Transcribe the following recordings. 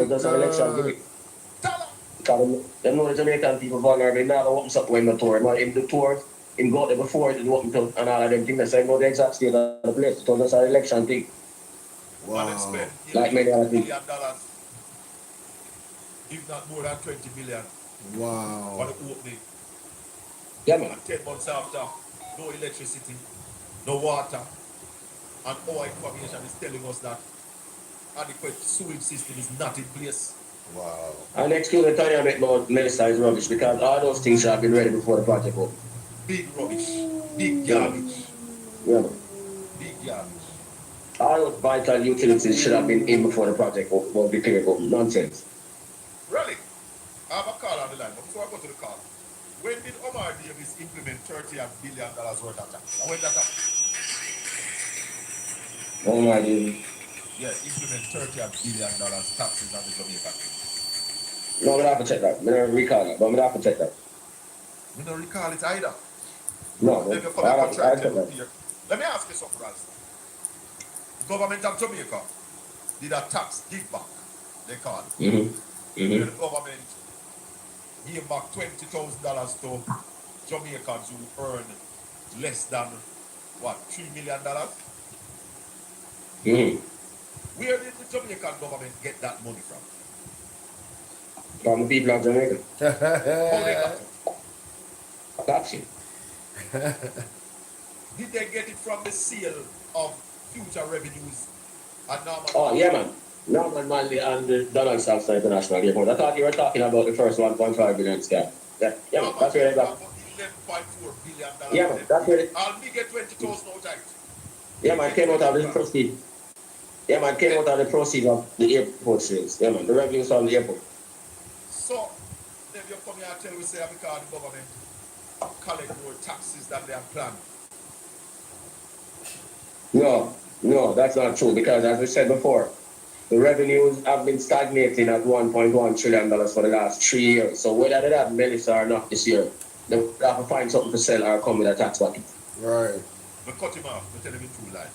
just an election gimmick. Because them know the Jamaican people vulnerable, now they open up when the tour. But in the tour, in got there before, it open to and all of them things. So I know the exact state of the place. So that's an election thing. Wow. And spend like many other things. $1 billion, if not more than 20 million. Wow. For the opening. Yeah, man. And 10 months after, no electricity, no water, and our information is telling us that adequate sewage system is not in place. Wow. And excuse me, tell you a bit about Melissa is rubbish because all those things should have been ready before the project opened. Big rubbish. Big garbage. Yeah. Big garbage. All those vital utilities should have been in before the project was declared open. Nonsense. Really? I have a call on the line, but before I go to the call, when did Omar Davis implement $30 billion worth of tax? And when that happened? Omar Davis. Yeah, implement $30 billion taxes on the Jamaican. No, I don't have to check that. I don't recall that, but I don't have to check that. You don't recall it either? No, Let me ask you something else. The government of Jamaica did a tax give back, they call it. The government gave back $20,000 to Jamaicans who earn less than, what, $3 million? Where did the Jamaican government get that money from? From the people of Jamaica. How they got it? Taxi. Did they get it from the sale of future revenues and Norman? Oh, yeah, man. Norman Manley and the Donald Samson International Airport. I thought you were talking about the first 1.5 billion scam. Yeah, man, that's where they got. $11.4 billion. Yeah, man, that's where they. I'll get 20,000 out of it. Yeah, man, came out of the proceeds. Yeah, man, came out of the proceeds of the airport sales. Yeah, man, the revenues from the airport. So, then you come here and tell me, say, because the government collect more taxes than they have planned. No, that's not true because as we said before, the revenues have been stagnating at $1.1 trillion for the last 3 years. So whether they have Melissa or not this year, they have to find something to sell or come with a tax bucket. Right. But cut him off, but tell him the true lie.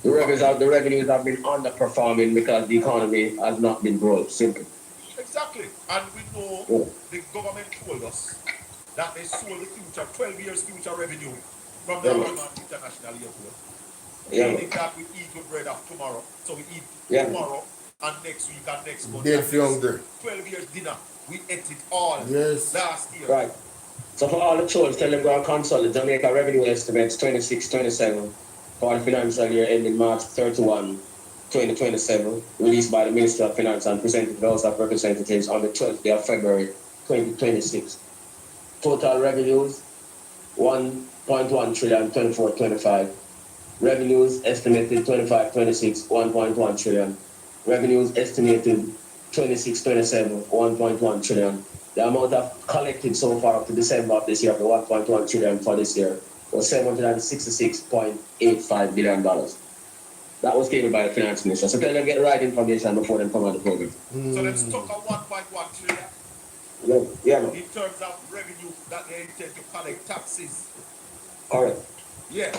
The revenues have been underperforming because the economy has not been growing, simply. Exactly. And we know the government told us that they sold the future, 12 years future revenue from the International Airport. Meaning that we eat the bread of tomorrow. So we eat tomorrow and next week and next month. 12 years dinner. We ate it all last year. Right. So for all the trolls, tell them go and consult the Jamaica revenue estimates 26-27 for the financial year ending March 31, 2027, released by the Minister of Finance and presented to the House of Representatives on the 12th day of February 2026. Total revenues, 1.1 trillion, 24-25. Revenues estimated 25-26, 1.1 trillion. Revenues estimated 26-27, 1.1 trillion. The amount of collected so far up to December of this year, the 1.1 trillion for this year, was $766.85 billion. That was given by the finance minister. So tell them get the right information before they come on the program. So let's talk about 1.1 trillion. Yeah, man. In terms of revenue that they intend to collect taxes. All right. Yeah.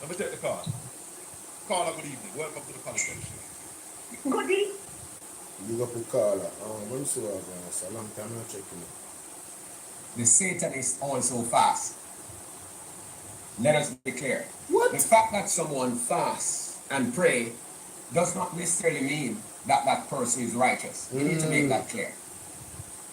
Let me take the call. Caller, good evening. Welcome to the conversation. Good evening. You up the caller. When you see what it's a long time not checking it. The Satanists also fast. Let us be clear. What? The fact that someone fasts and pray does not necessarily mean that that person is righteous. You need to make that clear.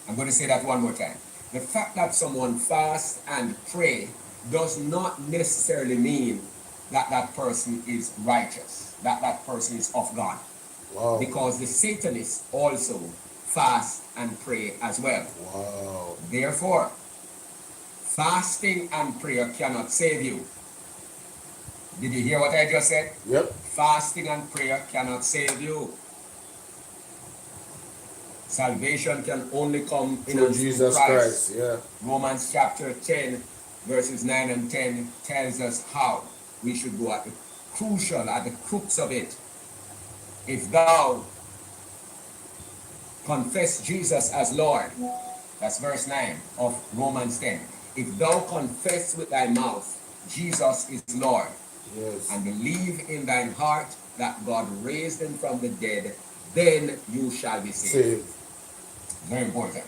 I'm going to say that one more time. The fact that someone fasts and pray does not necessarily mean that that person is righteous, that that person is of God. Wow. Because the Satanists also fast and pray as well. Wow. Therefore, fasting and prayer cannot save you. Did you hear what I just said? Yep. Fasting and prayer cannot save you. Salvation can only come in Jesus Christ. Yeah. Romans chapter 10, verses 9 and 10 tells us how we should go at the crucial, at the crux of it. If thou confess Jesus as Lord, that's verse 9 of Romans 10. If thou confess with thy mouth Jesus is Lord, yes, and believe in thine heart that God raised him from the dead, then you shall be saved. Very important.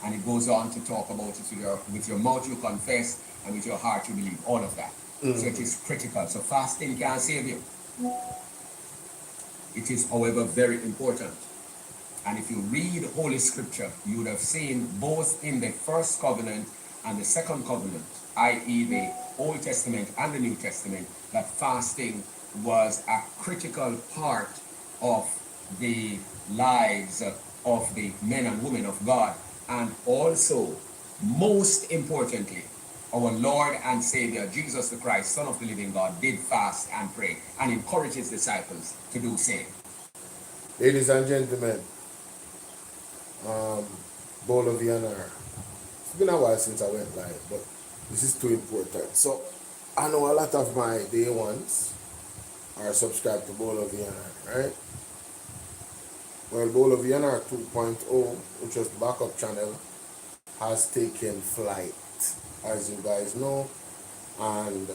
And it goes on to talk about it with your mouth you confess and with your heart you believe. All of that. So it is critical. So fasting can save you. It is, however, very important. And if you read Holy Scripture, you would have seen both in the first covenant and the second covenant, i.e. the Old Testament and the New Testament, that fasting was a critical part of the lives of the men and women of God. And also, most importantly, our Lord and Savior, Jesus the Christ, Son of the living God, did fast and pray and encouraged his disciples to do same. Ladies and gentlemen, Bolo V&R. It's been a while since I went live, but this is too important. So, I know a lot of my day ones are subscribed to Bolo V&R, right? Well, Bolo V&R 2.0, which was the backup channel, has taken flight, as you guys know, and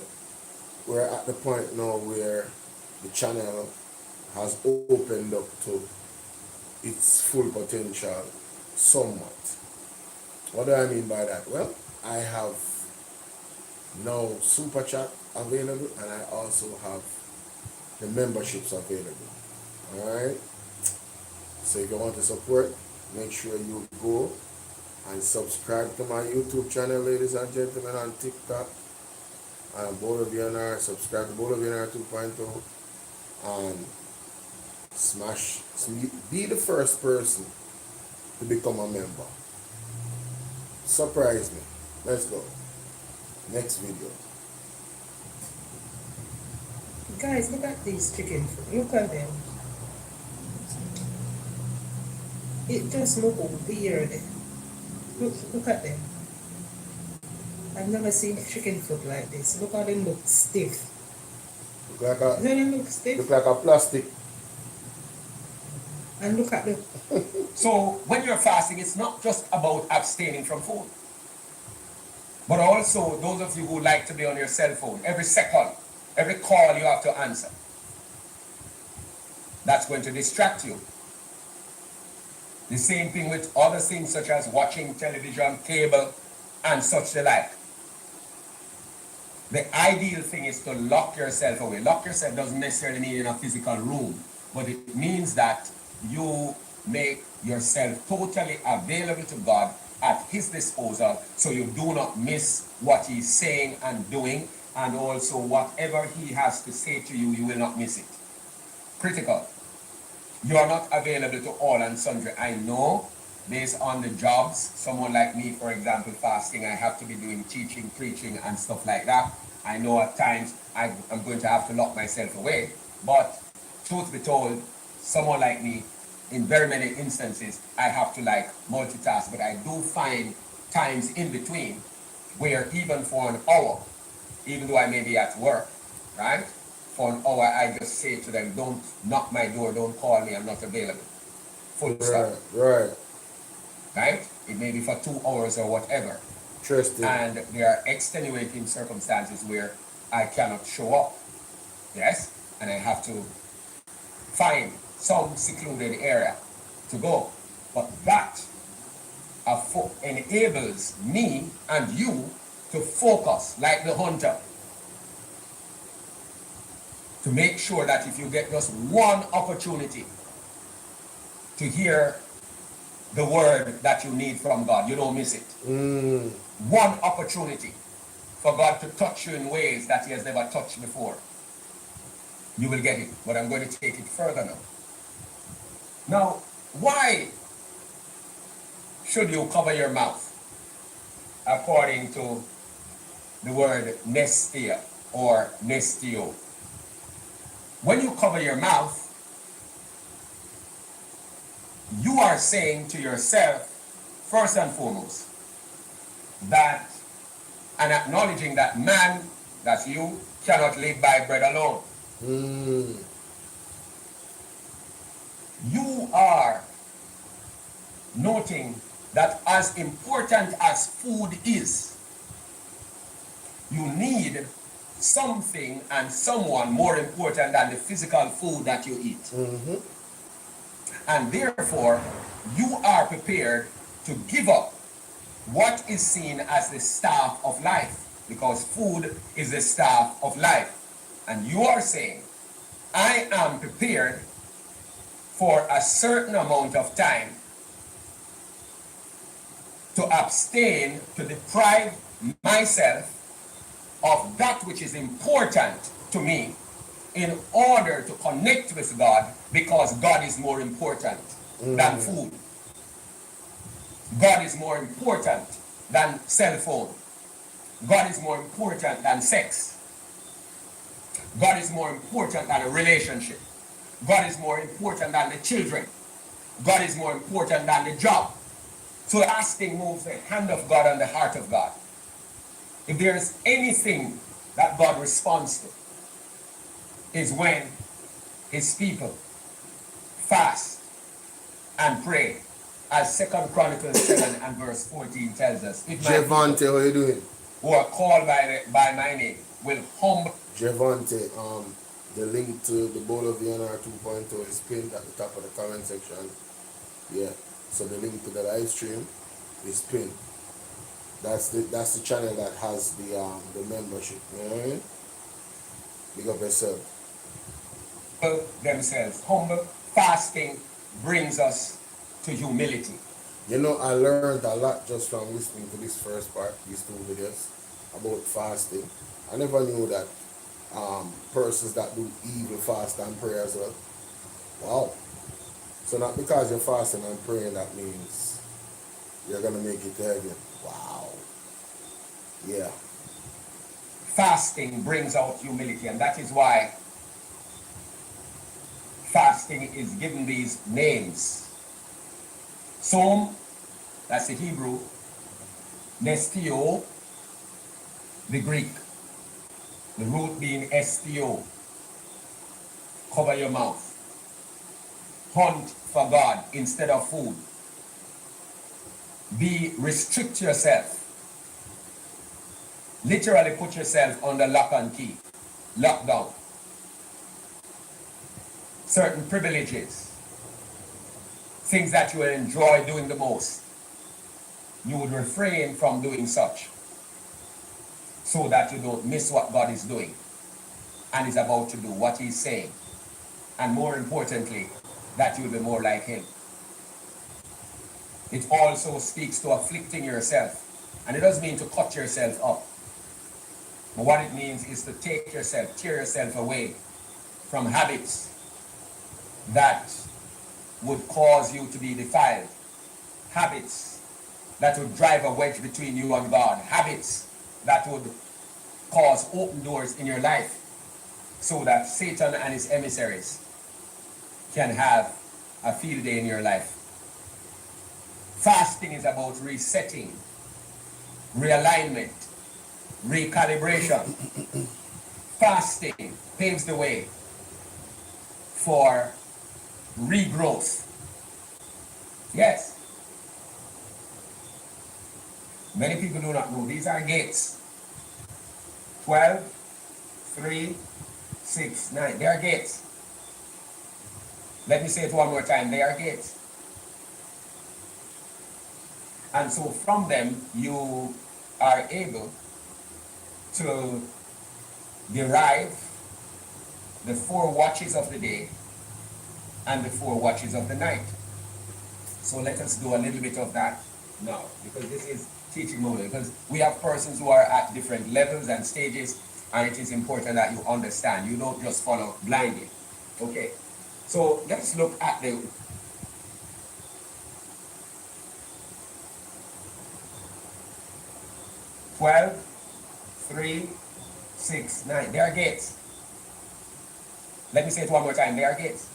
we're at the point now where the channel has opened up to its full potential somewhat. What do I mean by that? Well, I have now Super Chat available, and I also have the memberships available. Alright? So if you want to support, make sure you go and subscribe to my YouTube channel, ladies and gentlemen, on TikTok. And Bolo V&R, subscribe to Bolo V&R 2.0 and be the first person to become a member. Surprise me. Let's go. Next video. Guys, look at these chicken. Look at them. It just look weird. Look at them. I've never seen chicken foot like this. Look how they look stiff. Look like a, Doesn't it look stiff? look like a plastic. And look at the... So when you're fasting, it's not just about abstaining from food, but also those of you who like to be on your cell phone, every second, every call you have to answer. That's going to distract you. The same thing with other things such as watching television, cable, and such the like. The ideal thing is to lock yourself away. Lock yourself doesn't necessarily mean in a physical room, but it means that you make yourself totally available to God at his disposal, so you do not miss what he's saying and doing, and also whatever he has to say to you, you will not miss it. Critical. You are not available to all and sundry. I know, based on the jobs, someone like me, for example, fasting, I have to be doing teaching, preaching, and stuff like that. I know at times I'm going to have to lock myself away, but truth be told, someone like me, in very many instances, I have to like multitask, but I do find times in between where even for an hour, even though I may be at work, right? For an hour, I just say to them, don't knock my door, don't call me, I'm not available. Full stop. Right. Right? It may be for 2 hours or whatever. Interesting. And there are extenuating circumstances where I cannot show up. Yes? And I have to find some secluded area to go. But that enables me and you to focus like the hunter. To make sure that if you get just one opportunity to hear the word that you need from God, you don't miss it. One opportunity for God to touch you in ways that he has never touched before. You will get it, but I'm going to take it further now. Now, why should you cover your mouth? According to the word nestia or nestio. When you cover your mouth, you are saying to yourself, first and foremost, that, and acknowledging that man, that's you, cannot live by bread alone. You are noting that as important as food is, you need something and someone more important than the physical food that you eat. Mm-hmm. And therefore, you are prepared to give up what is seen as the staff of life, because food is the staff of life. And you are saying, I am prepared for a certain amount of time to abstain, to deprive myself of that which is important to me in order to connect with God, because God is more important than food. God is more important than cell phone. God is more important than sex. God is more important than a relationship. God is more important than the children. God is more important than the job. So fasting moves the hand of God and the heart of God. If there is anything that God responds to, is when his people fast and pray, as 2 Chronicles 7 and verse 14 tells us. If my Javante, people how you doing? who are called by my name will humble. Javante, the link to the Bolo V&R 2.0 is pinned at the top of the comment section. Yeah, so the link to the live stream is pinned. That's the channel that has the membership. You know what I mean? Big up yourself. Themselves. Humble fasting brings us to humility. You know, I learned a lot just from listening to this first part, these 2 videos about fasting. I never knew that persons that do evil fast and pray as well. Wow. So not because you're fasting and praying that means you're gonna make it to heaven. Wow. Yeah. Fasting brings out humility, and that is why fasting is given these names. Som, that's the Hebrew. Nestio, the Greek. The root being estio. Cover your mouth. Hunt for God instead of food. Restrict yourself. Literally put yourself under lock and key. Lockdown. Certain privileges. Things that you will enjoy doing the most. You would refrain from doing such, so that you don't miss what God is doing and is about to do, what he's saying. And more importantly, that you'll be more like him. It also speaks to afflicting yourself. And it doesn't mean to cut yourself up. But what it means is to tear yourself away from habits that would cause you to be defiled. Habits that would drive a wedge between you and God. Habits that would cause open doors in your life so that Satan and his emissaries can have a field day in your life. Fasting is about resetting, realignment, recalibration. Fasting paves the way for regrowth. Yes. Many people do not know. These are gates. 12, 3, 6, 9. They are gates. Let me say it one more time. They are gates. And so from them, you are able to derive the 4 watches of the day and the 4 watches of the night. So let us do a little bit of that now, because this is teaching moment, because we have persons who are at different levels and stages, and it is important that you understand. You don't just follow blindly. Okay, so let's look at the 12, 3, 6, 9. They are gates. Let me say it one more time. They are gates.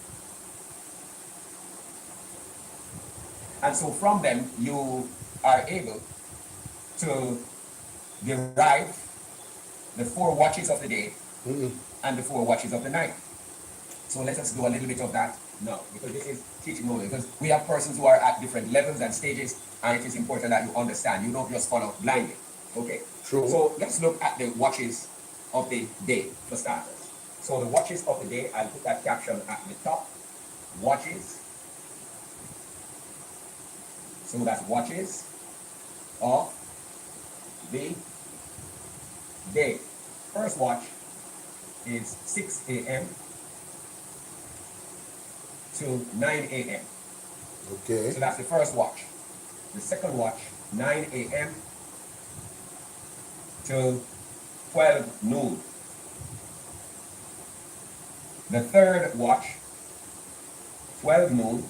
And so from them, you are able to derive the 4 watches of the day and the 4 watches of the night. So let us do a little bit of that now, because this is teaching moment, because we have persons who are at different levels and stages, and it is important that you understand. You don't just follow blindly. Okay. True. So let's look at the watches of the day, for starters. So the watches of the day, I'll put that caption at the top. Watches. So that's watches of the day. First watch is 6 a.m. to 9 a.m. Okay. So that's the first watch. The second watch, 9 a.m. to 12 noon. The third watch, 12 noon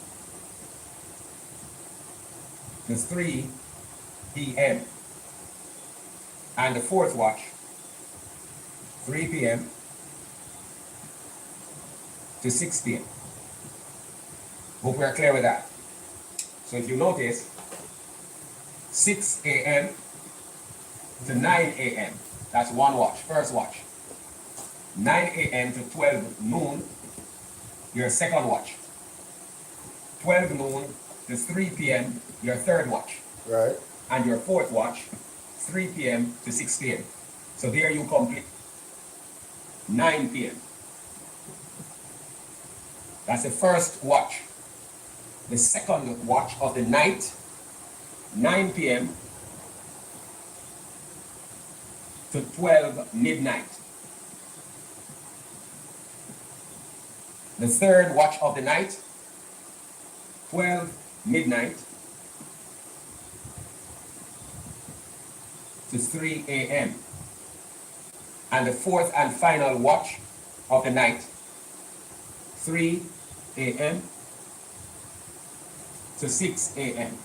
to 3 p.m. And the fourth watch, 3 p.m. to 6 p.m. Hope we are clear with that. So if you notice, 6 a.m. to 9 a.m. That's one watch, first watch. 9 a.m. to 12 noon, your second watch. 12 noon to 3 p.m., your third watch. Right. And your fourth watch, 3 p.m. to 6 p.m. So there you complete 9 p.m. That's the first watch. The second watch of the night, 9 p.m. to 12 midnight. The third watch of the night, 12 midnight to 3 a.m. And the fourth and final watch of the night, 3 a.m. to 6 a.m.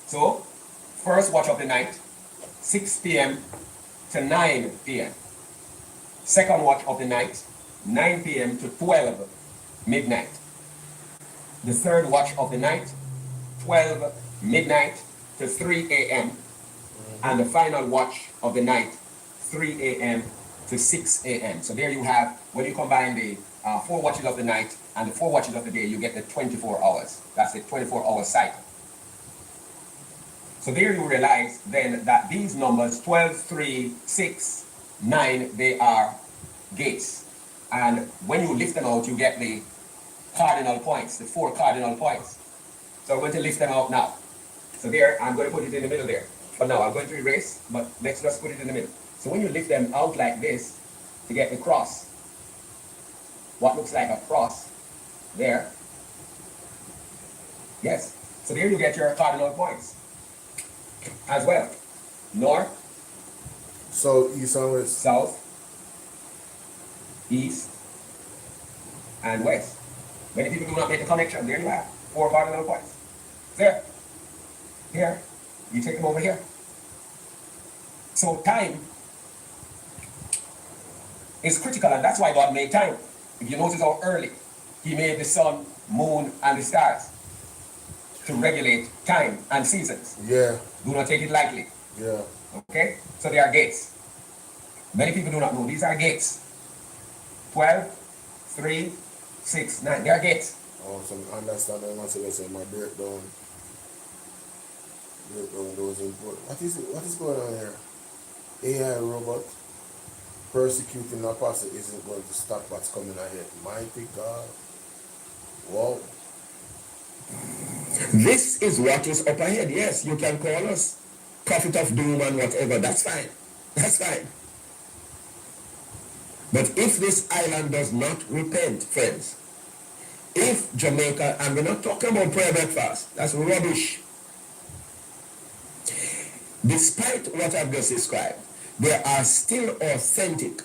So, first watch of the night, 6 p.m. to 9 p.m. Second watch of the night, 9 p.m. to 12 midnight. The third watch of the night, 12 midnight to 3 a.m. And the final watch of the night, 3 a.m. to 6 a.m. So there you have, when you combine the 4 watches of the night and the 4 watches of the day, you get the 24 hours. That's the 24-hour cycle. So there you realize then that these numbers, 12, 3, 6, 9, they are gates. And when you lift them out, you get the cardinal points, the 4 cardinal points. So I'm going to lift them out now. So there, I'm going to put it in the middle there. For now, I'm going to erase, but let's just put it in the middle. So when you lift them out like this, to get the cross, what looks like a cross there. Yes. So there you get your cardinal points as well. North, South, east, and west. south, east, and west. Many people do not make the connection. There you have 4 cardinal points. There. Here. You take them over here. So time is critical, and that's why God made time. If you notice how early He made the sun, moon, and the stars to regulate time and seasons. Yeah. Do not take it lightly. Yeah. Okay? So they are gates. Many people do not know. These are gates. 12, 3, 6, 9. They are gates. Oh, some understanding must have said my breakdown those input. What is going on here? AI robot persecuting apostle isn't going to stop what's coming ahead. Mighty God. Wow. This is what is up ahead. Yes, you can call us prophet of doom and whatever. That's fine. That's fine. But if this island does not repent, friends, if Jamaica, and we're not talking about prayer breakfast, that's rubbish. Despite what I've just described, there are still authentic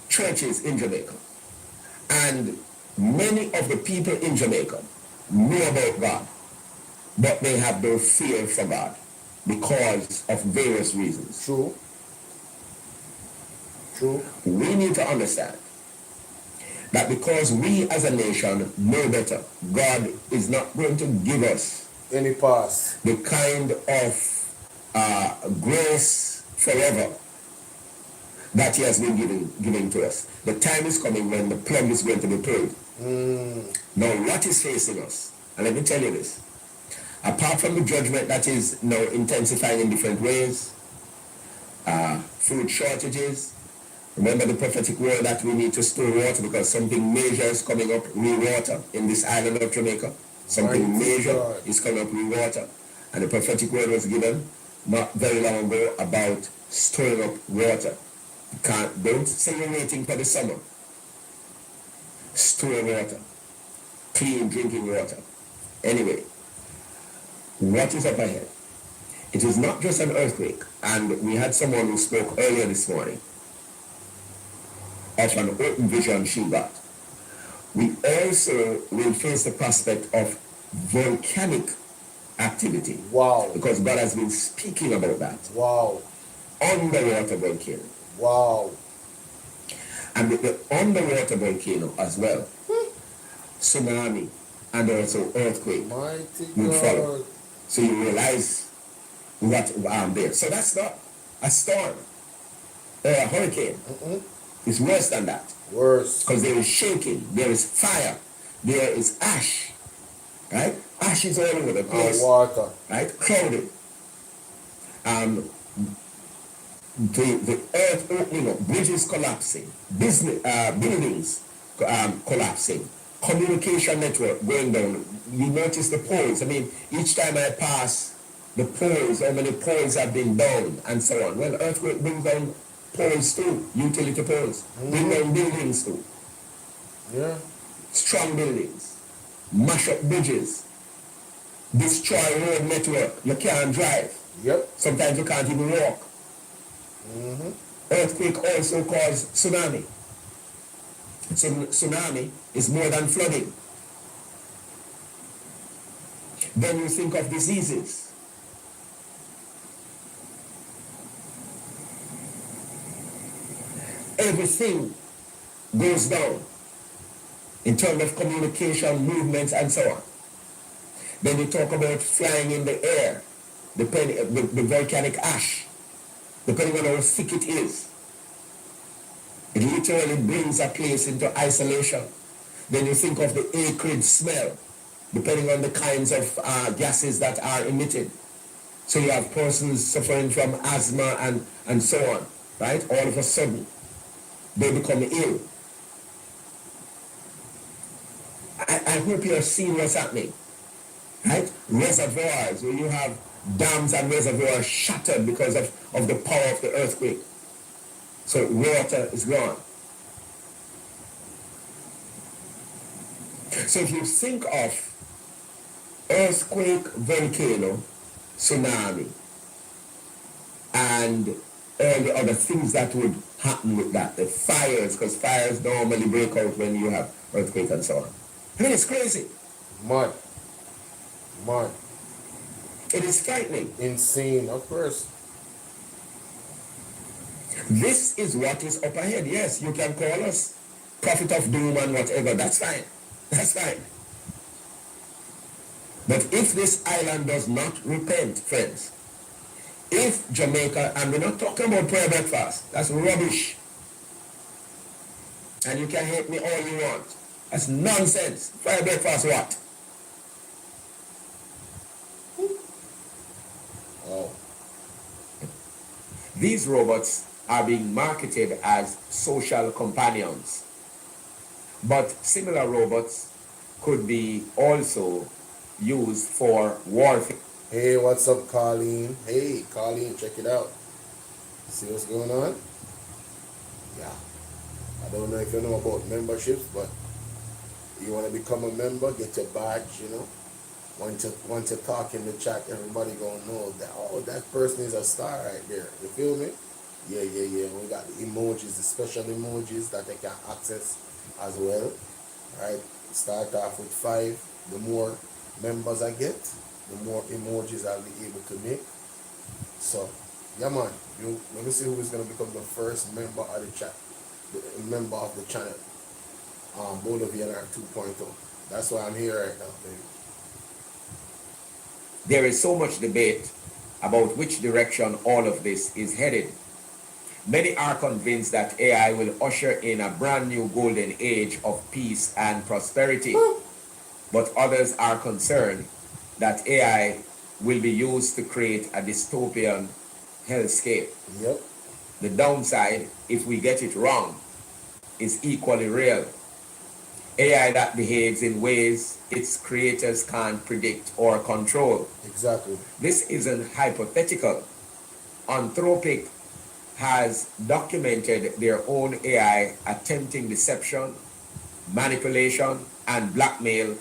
churches in Jamaica. And many of the people in Jamaica know about God, but they have no fear for God because of various reasons. True. True. We need to understand that because we as a nation know better, God is not going to give us Any pass. the kind of grace forever that He has been giving to us. The time is coming when the plug is going to be pulled. Now, what is facing us? And let me tell you this. Apart from the judgment that is now intensifying in different ways, food shortages. Remember the prophetic word that we need to store water because something major is coming up, water in this island of Jamaica. Something Mighty major God. is coming up, water. And the prophetic word was given not very long ago about storing up water. Don't say you're waiting for the summer. Store water. Clean drinking water. Anyway, what is up ahead? It is not just an earthquake, and we had someone who spoke earlier this morning of an open vision she got. We also will face the prospect of volcanic activity. Wow. Because God has been speaking about that. Wow. Underwater volcano. Wow. And with the underwater volcano as well, tsunami and also earthquake Mighty will follow. God. So you realize what there. So that's not a storm or a hurricane. It's worse than that. Worse. Because there is shaking, there is fire, there is ash, right? Ash is all over the place, Water. right? Clouded. The earth opening up, bridges collapsing, buildings collapsing, communication network going down. You notice the poles. I mean, each time I pass the poles, how many poles have been down and so on. Well, earthquake brings down poles too, utility poles, bring down buildings too. Yeah. Strong buildings, mash up bridges, destroy road network. You can't drive. Yep. Sometimes you can't even walk. Earthquake also cause tsunami. So tsunami is more than flooding. Then you think of diseases. Everything goes down in terms of communication, movements, and so on. Then you talk about flying in the air, the volcanic ash, depending on how thick it is. It literally brings a place into isolation. Then you think of the acrid smell, depending on the kinds of gases that are emitted. So you have persons suffering from asthma and so on, right? All of a sudden, they become ill. I hope you are seeing what's happening, right? Reservoirs, where you have dams and reservoirs shattered because of the power of the earthquake. So water is gone. So if you think of earthquake, volcano, tsunami, and all the other things that would happen with that, the fires, because fires normally break out when you have earthquake and so on. I mean, it's crazy. Mad. It is frightening. Insane, of course. This is what is up ahead. Yes, you can call us prophet of doom and whatever. That's fine. That's fine. But if this island does not repent, friends, if Jamaica, and we're not talking about prayer breakfast, that's rubbish. And you can hate me all you want. That's nonsense. Prayer breakfast what? Oh. These robots are being marketed as social companions. But similar robots could be also used for warfare. Hey, what's up, Colleen? Hey, Colleen, check it out. See what's going on? Yeah. I don't know if you know about memberships, but you want to become a member, get your badge, you know. Once you talk in the chat, everybody gonna know that, oh, that person is a star right there. You feel me? Yeah. We got the emojis, the special emojis that they can access as well. Alright, start off with 5. The more members I get, the more emojis I'll be able to make. So, yeah man, let me see who is gonna become the first member of the chat, the member of the channel. Bolo V&R 2.0. That's why I'm here right now, baby. There is so much debate about which direction all of this is headed. Many are convinced that AI will usher in a brand new golden age of peace and prosperity. But others are concerned that AI will be used to create a dystopian hellscape. Yep. The downside, if we get it wrong, is equally real. AI that behaves in ways its creators can't predict or control. Exactly. This isn't hypothetical. Anthropic has documented their own AI attempting deception, manipulation, and blackmail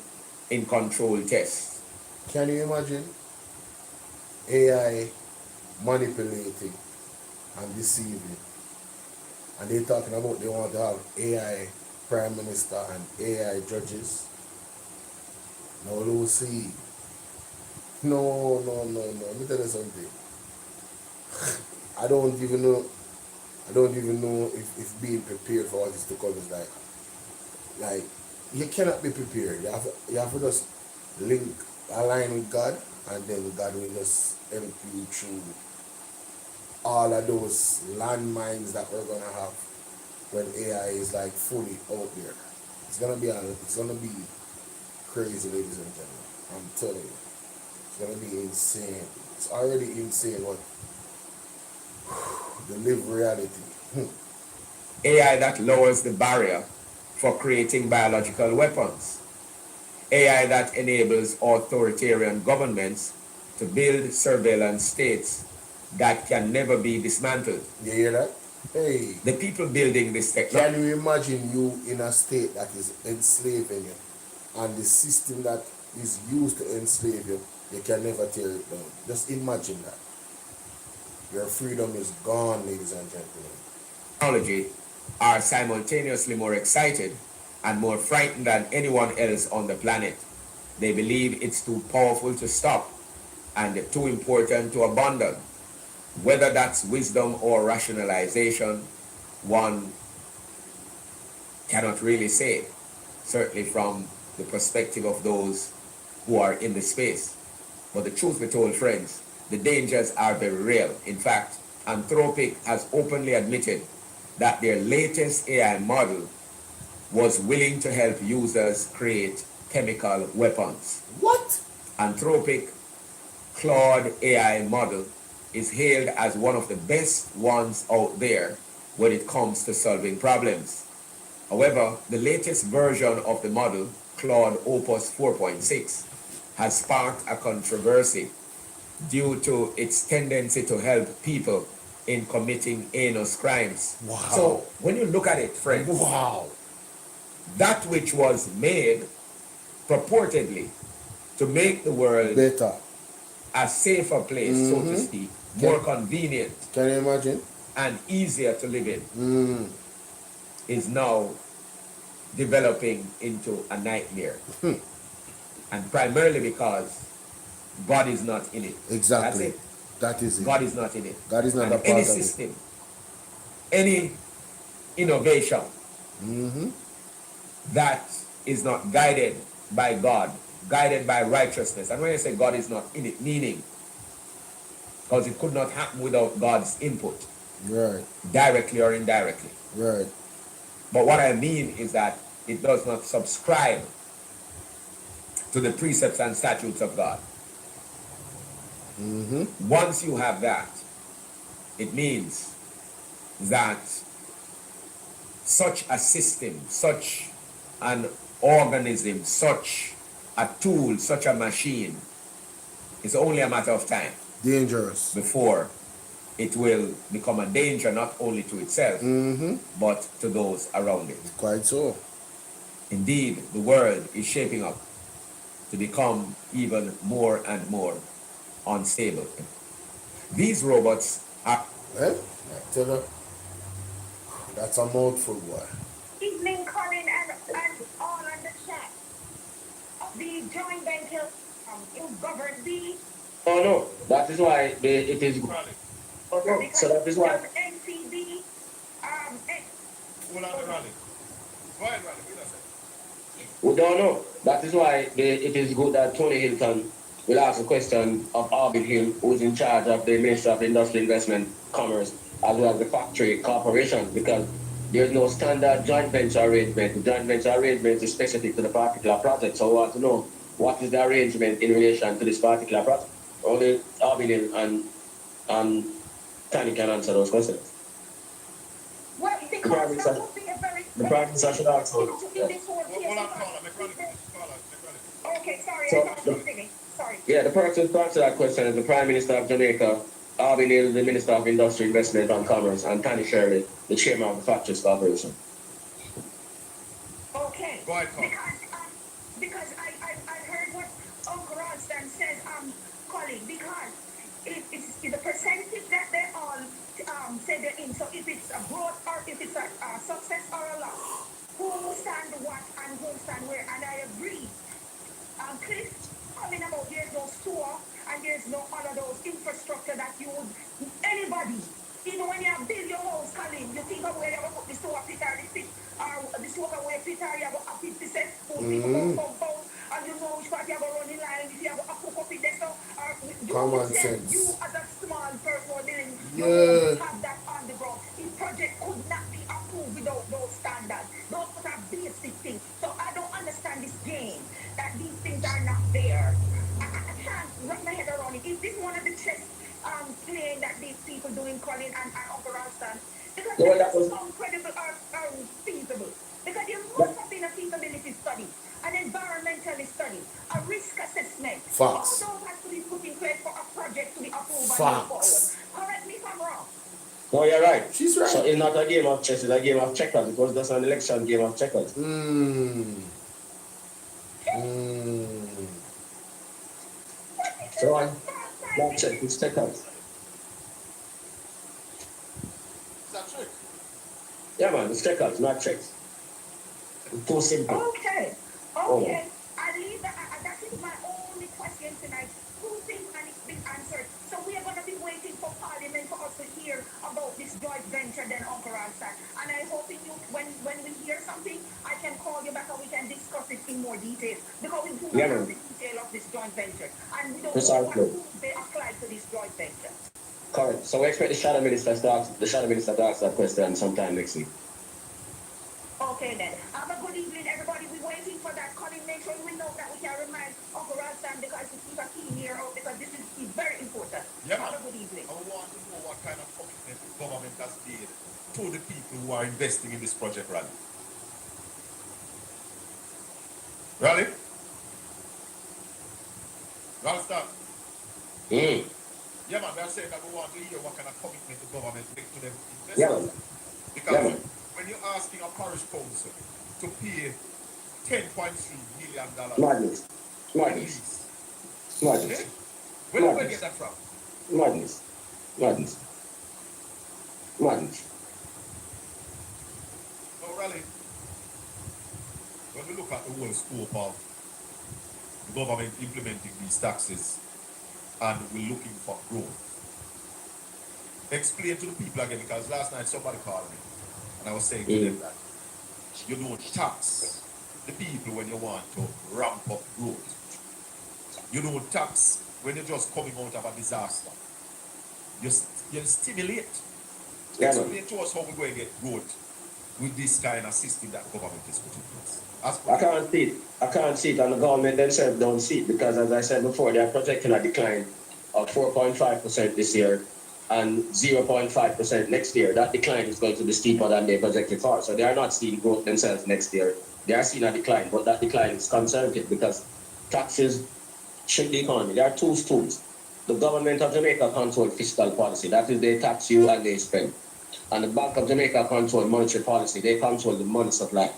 in control tests. Can you imagine AI manipulating and deceiving? And they're talking about they want to have AI prime minister and AI judges. No, Lucy. No. Let me tell you something. I don't even know if being prepared for what is to come is like you cannot be prepared. You have to just align with God, and then God will just help you through all of those landmines that we're gonna have when AI is like fully out there. It's gonna be crazy, ladies and gentlemen. I'm telling you, it's gonna be insane. It's already insane what the live reality. AI that lowers the barrier for creating biological weapons. AI that enables authoritarian governments to build surveillance states that can never be dismantled. You hear that? Hey. The people building this technology. Can you imagine you in a state that is enslaving you, and the system that is used to enslave you, you can never tear it down? Just imagine that. Your freedom is gone, ladies and gentlemen. Technology are simultaneously more excited and more frightened than anyone else on the planet. They believe it's too powerful to stop and too important to abandon. Whether that's wisdom or rationalization, one cannot really say, certainly from the perspective of those who are in the space. But the truth be told, friends, the dangers are very real. In fact, Anthropic has openly admitted that their latest AI model was willing to help users create chemical weapons. What? Anthropic Claude AI model is hailed as one of the best ones out there when it comes to solving problems. However, the latest version of the model, Claude Opus 4.6, has sparked a controversy due to its tendency to help people in committing heinous crimes. Wow. So when you look at it, friends, Wow. that which was made purportedly to make the world Better. a safer place, so to speak, more convenient Can you imagine? and easier to live in, is now developing into a nightmare. And primarily because God is not in it. Exactly. That's it. That is it. God is not in it. God is not And a part any of it. system, any innovation that is not guided by God, guided by righteousness. And when I say God is not in it, meaning, because it could not happen without God's input, Right. directly or indirectly. Right. But what I mean is that it does not subscribe to the precepts and statutes of God. Once you have that, it means that such a system, such an organism, such a tool, such a machine, is only a matter of time Dangerous. before it will become a danger not only to itself, but to those around it. Quite so. Indeed, the world is shaping up to become even more and more unstable. These robots are... Well, I tell you, that's a mouthful, boy. Evening, Colin, and all on the chat. The joint venture you govern the Oh no, that is why it is good. Rally. Oh no, so that is why. NCB, Hold on, Rally. Go ahead, Rally. Wait a second. We don't know. That is why it is good that Tony Hilton will ask a question of Arvid Hill, who is in charge of the Ministry of Industry, Investment, Commerce, as well as the factory corporation, because there is no standard joint venture arrangement. The joint venture arrangement is specific to the particular project. So we want to know what is the arrangement in relation to this particular project. Only Arvid Hill and Tani can answer those questions. Prime Minister, that would be a very the Prime Minister should also. in this whole case. Hold on, because caller. Make ready. if Caller. okay, sorry, I So, thought you were singing. Sorry. yeah, the person to answer that question is the Prime Minister of Jamaica, Harvey Neal, the Minister of Industry, Investment and Commerce, and Tani Shirley, the Chairman of the Factories Corporation. Okay. Go ahead, caller. Because I heard what Uncle Ralston says, Colin, because it's the percentage that they all say they're in. So if it's a growth or if it's a success or a loss, who stand what and who stand where? And I agree. Chris, coming about there's no store and there's no all of those infrastructure that you would anybody. You know, when you build your house, Colin, you think of where you're going to put the store fit or the fit, or the store where fit or you're going to fit the set, and you know which part you're going to run in line, if you're going to cook up in there, so, Common sense. you as a small person building, Yeah. you have that on the ground. The project could not be approved without those standards. Those are basic things. So I don't understand this game, that these things are not there. I can't wrap my head around it. Is this one of the chess playing that these people doing, Colin and Uncle Ralston? Because No, that it's was- incredible or feasible. Because there must have been a feasibility study, an environmental study, a risk assessment. Facts. All those have to be put in place for a project to be approved and move forward. Facts. Correct me if I'm wrong. No, you're right. She's right. So it's not a game of chess, it's a game of checkers. It was just an election game of checkers. So not check, it's checkers. Is that trick? Yeah, man, it's checkers, not checks. It's too simple. Okay. Okay. I leave that. That is my only question tonight. Two things and it's been answered. So we are going to be waiting for Parliament for us to hear about this joint venture, then Uncle Ralston. And I hope when we hear something, I can call you back and we can discuss it in more detail. Because we do not have the detail of this joint venture. And we don't know what rules they apply to this joint venture. Correct. So we expect the Shadow Minister to ask that question sometime next week. Okay then. Have a good evening, everybody. We're waiting for that. Colin, make sure we know that we can remind Uncle Ralston because he's a key here out because this is very important. Yeah, Have man. a good evening. I want to know what kind of commitment the government has made to the people who are investing in this project, Rally. Rally? Ralston? Yeah, man, they're saying that we want to hear what kind of commitment the government makes to them investors. Yeah, man. Because when you're asking a parish council to pay $10.3 million Madness. at Madness. least, Madness. eh? Where do we get that from? Madness. Madness. Madness. No, Rally, when we look at the whole scope of the government implementing these taxes and we're looking for growth, explain to the people again, because last night somebody called me and I was saying to them that you don't tax the people when you want to ramp up growth. You don't tax when you're just coming out of a disaster. You stimulate. Yeah, man. Explain to us how we're going to get growth with this kind of system that government is putting in place. I can't see it. I can't see it, and the government themselves don't see it because, as I said before, they are projecting a decline of 4.5% this year and 0.5% next year. That decline is going to be steeper than they projected for. So they are not seeing growth themselves next year. They are seeing a decline, but that decline is conservative because taxes shrink the economy. There are two stools. The government of Jamaica controls fiscal policy. That is, they tax you and they spend. And the Bank of Jamaica controls monetary policy. They control the money supply.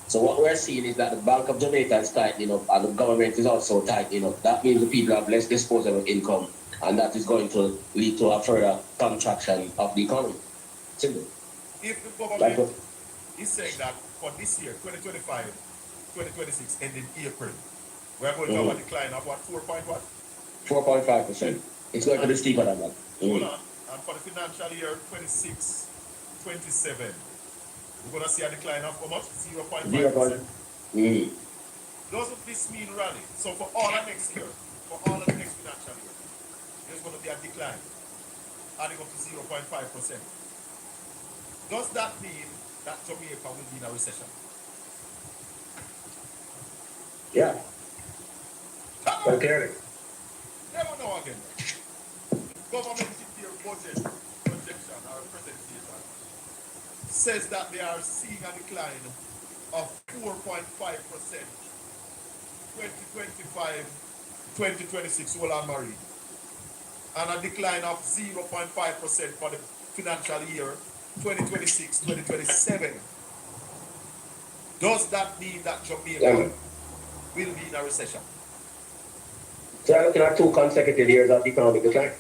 So what we're seeing is that the Bank of Jamaica is tightening up and the government is also tightening up. That means the people have less disposable income, and that is going to lead to a further contraction of the economy. Simple. If the government is saying that for this year, 2025, 2026, ending April, we're going to have a decline of what, 4.5%. It's going to be steeper than that. Hold on. And for the financial year 26, 27, we're going to see a decline of how much? 0.5%. Doesn't this mean, Rally? So for all of next year, for all of the next financial year, there's going to be a decline, adding up to 0.5%. Does that mean that Jamaica will be in a recession? Yeah. Okay. Never know again. Government in their budget projection or presentation says that they are seeing a decline of 4.5%, 2025-2026, all are married, and a decline of 0.5% for the financial year 2026-2027. Does that mean that Jamaica will be in a recession? So I'm looking at 2 consecutive years of economic decline.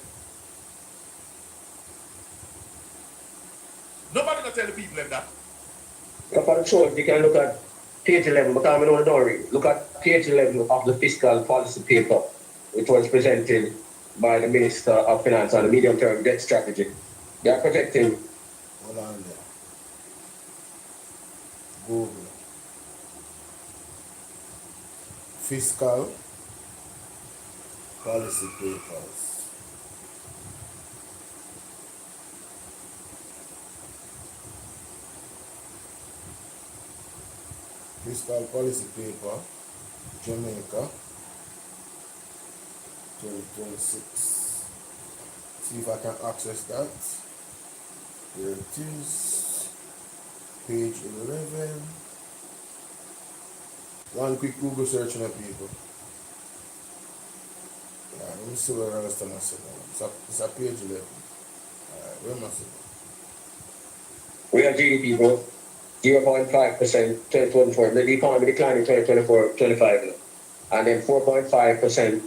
Nobody gonna tell the people like that. For the choice, you can look at page 11, but I'm don't worry. Look at page 11 of the fiscal policy paper, which was presented by the Minister of Finance on the medium-term debt strategy. They are projecting. Hold on there. Google. Fiscal policy papers. Fiscal policy paper, Jamaica, 2026. See if I can access that. Here it is. Page 11. One quick Google search on people. Yeah, let me see where else I'm saying. It's a page 11. Alright, where am I saying? We have GDP growth, 0.5% 2024. The economy declined in 2024-25, and then 4.5%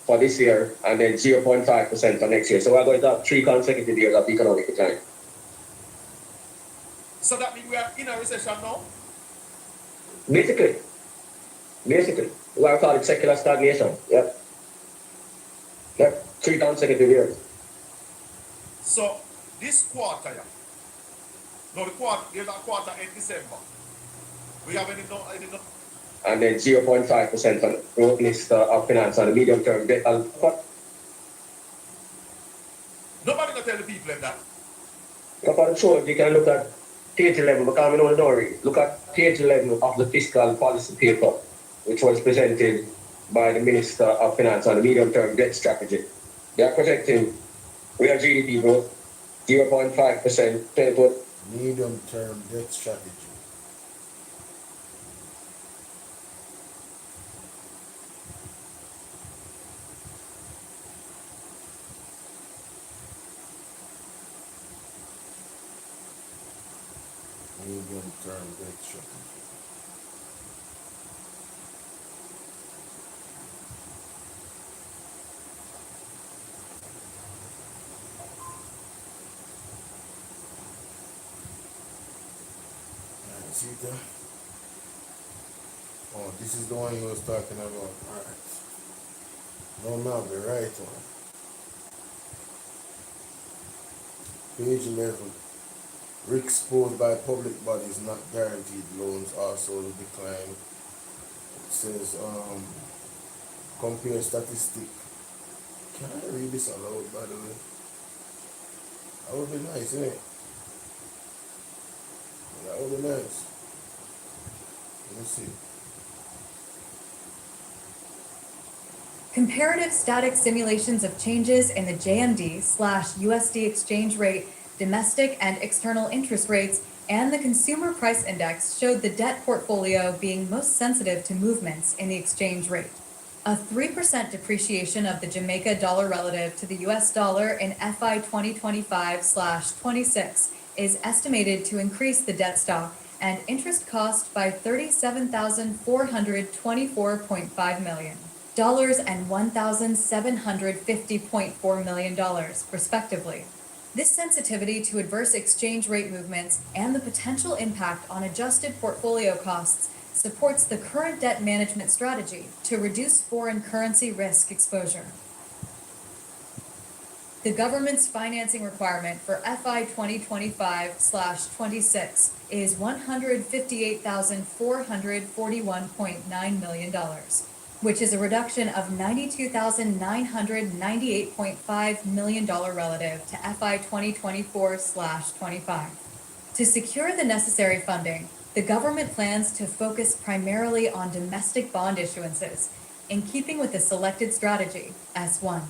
for this year, and then 0.5% for next year. So we're going to have 3 consecutive years of economic decline. So that means we are in a recession now? Basically, we are called secular stagnation. Yep. 3 consecutive years. So this quarter, yeah. No, there's a quarter in December. We have any And then 0.5% for the growth Minister of Finance on the medium-term debt. Nobody gonna tell the people like that. For the choice, you can look at page 11, but I'm don't worry. Look at page 11 of the fiscal policy paper, which was presented by the Minister of Finance on the medium-term debt strategy. They are projecting real GDP growth, 0.5%, Medium-term debt strategy. Medium-term debt strategy. See that? Oh, this is the one you was talking about. Alright. No, not the right one. Page 11. Risks posed by public bodies, not guaranteed loans, also decline. It says, compare statistic. Can I read this aloud, by the way? That would be nice, isn't it? That would be nice. Let me see. Comparative static simulations of changes in the JMD/USD exchange rate, domestic and external interest rates, and the consumer price index showed the debt portfolio being most sensitive to movements in the exchange rate. A 3% depreciation of the Jamaica dollar relative to the US dollar in FI 2025/26 is estimated to increase the debt stock and interest cost by $37,424.5 million and $1,750.4 million, respectively. This sensitivity to adverse exchange rate movements and the potential impact on adjusted portfolio costs supports the current debt management strategy to reduce foreign currency risk exposure. The government's financing requirement for FI 2025/26 is $158,441.9 million, which is a reduction of $92,998.5 million relative to FI 2024/25. To secure the necessary funding, the government plans to focus primarily on domestic bond issuances, in keeping with the selected strategy, S1,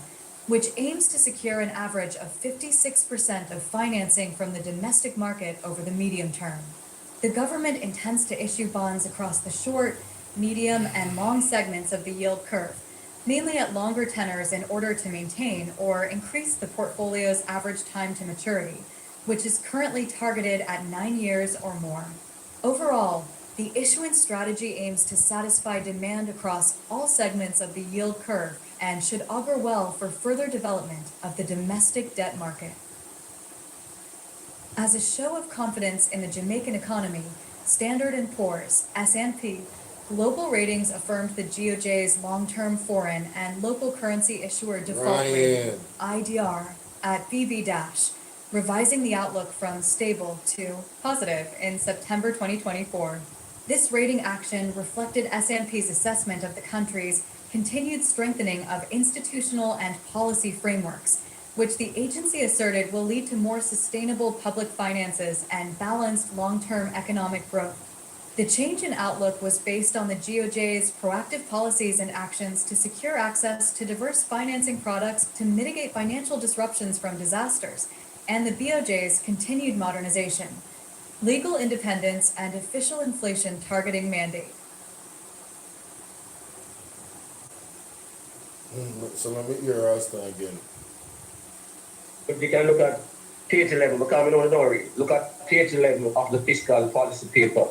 which aims to secure an average of 56% of financing from the domestic market over the medium term. The government intends to issue bonds across the short, medium, and long segments of the yield curve, mainly at longer tenors in order to maintain or increase the portfolio's average time to maturity, which is currently targeted at 9 years or more. Overall, the issuance strategy aims to satisfy demand across all segments of the yield curve and should augur well for further development of the domestic debt market. As a show of confidence in the Jamaican economy, Standard & Poor's, S&P, Global Ratings affirmed the GOJ's long-term foreign and local currency issuer default rating, IDR, at BB-, revising the outlook from stable to positive in September 2024. This rating action reflected S&P's assessment of the country's continued strengthening of institutional and policy frameworks, which the agency asserted will lead to more sustainable public finances and balanced long-term economic growth. The change in outlook was based on the GOJ's proactive policies and actions to secure access to diverse financing products to mitigate financial disruptions from disasters, and the BOJ's continued modernization, legal independence, and official inflation targeting mandate. So let me hear Rasta again. If you can look at page 11, because we don't worry, look at page 11 of the fiscal policy paper,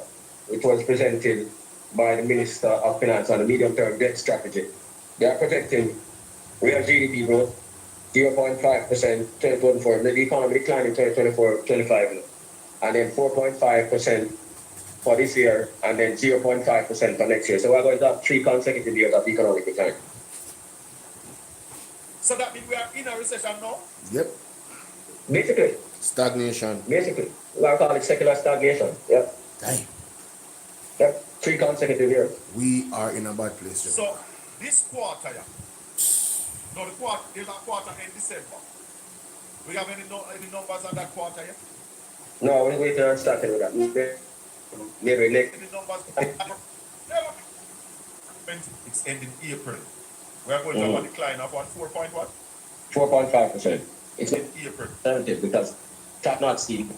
which was presented by the Minister of Finance on the medium-term debt strategy. They are projecting real GDP growth 0.5% 2024, the economy declined in 2024-25, and then 4.5% for this year, and then 0.5% for next year. So we're going to have 3 consecutive years of economic decline. So that means we are in a recession now? Yep. Basically. Stagnation. Basically. We are calling it secular stagnation. Yeah. Damn. Yep. 3 consecutive years. We are in a bad place. So this quarter, yeah. No, there's a quarter in December. We have any numbers on that quarter yet? No, we're waiting on starting with that. Maybe next. Any numbers? It's ending April. We are going to have a decline of what? 4 point what? 4.5%. It's in April. Because tax not steep.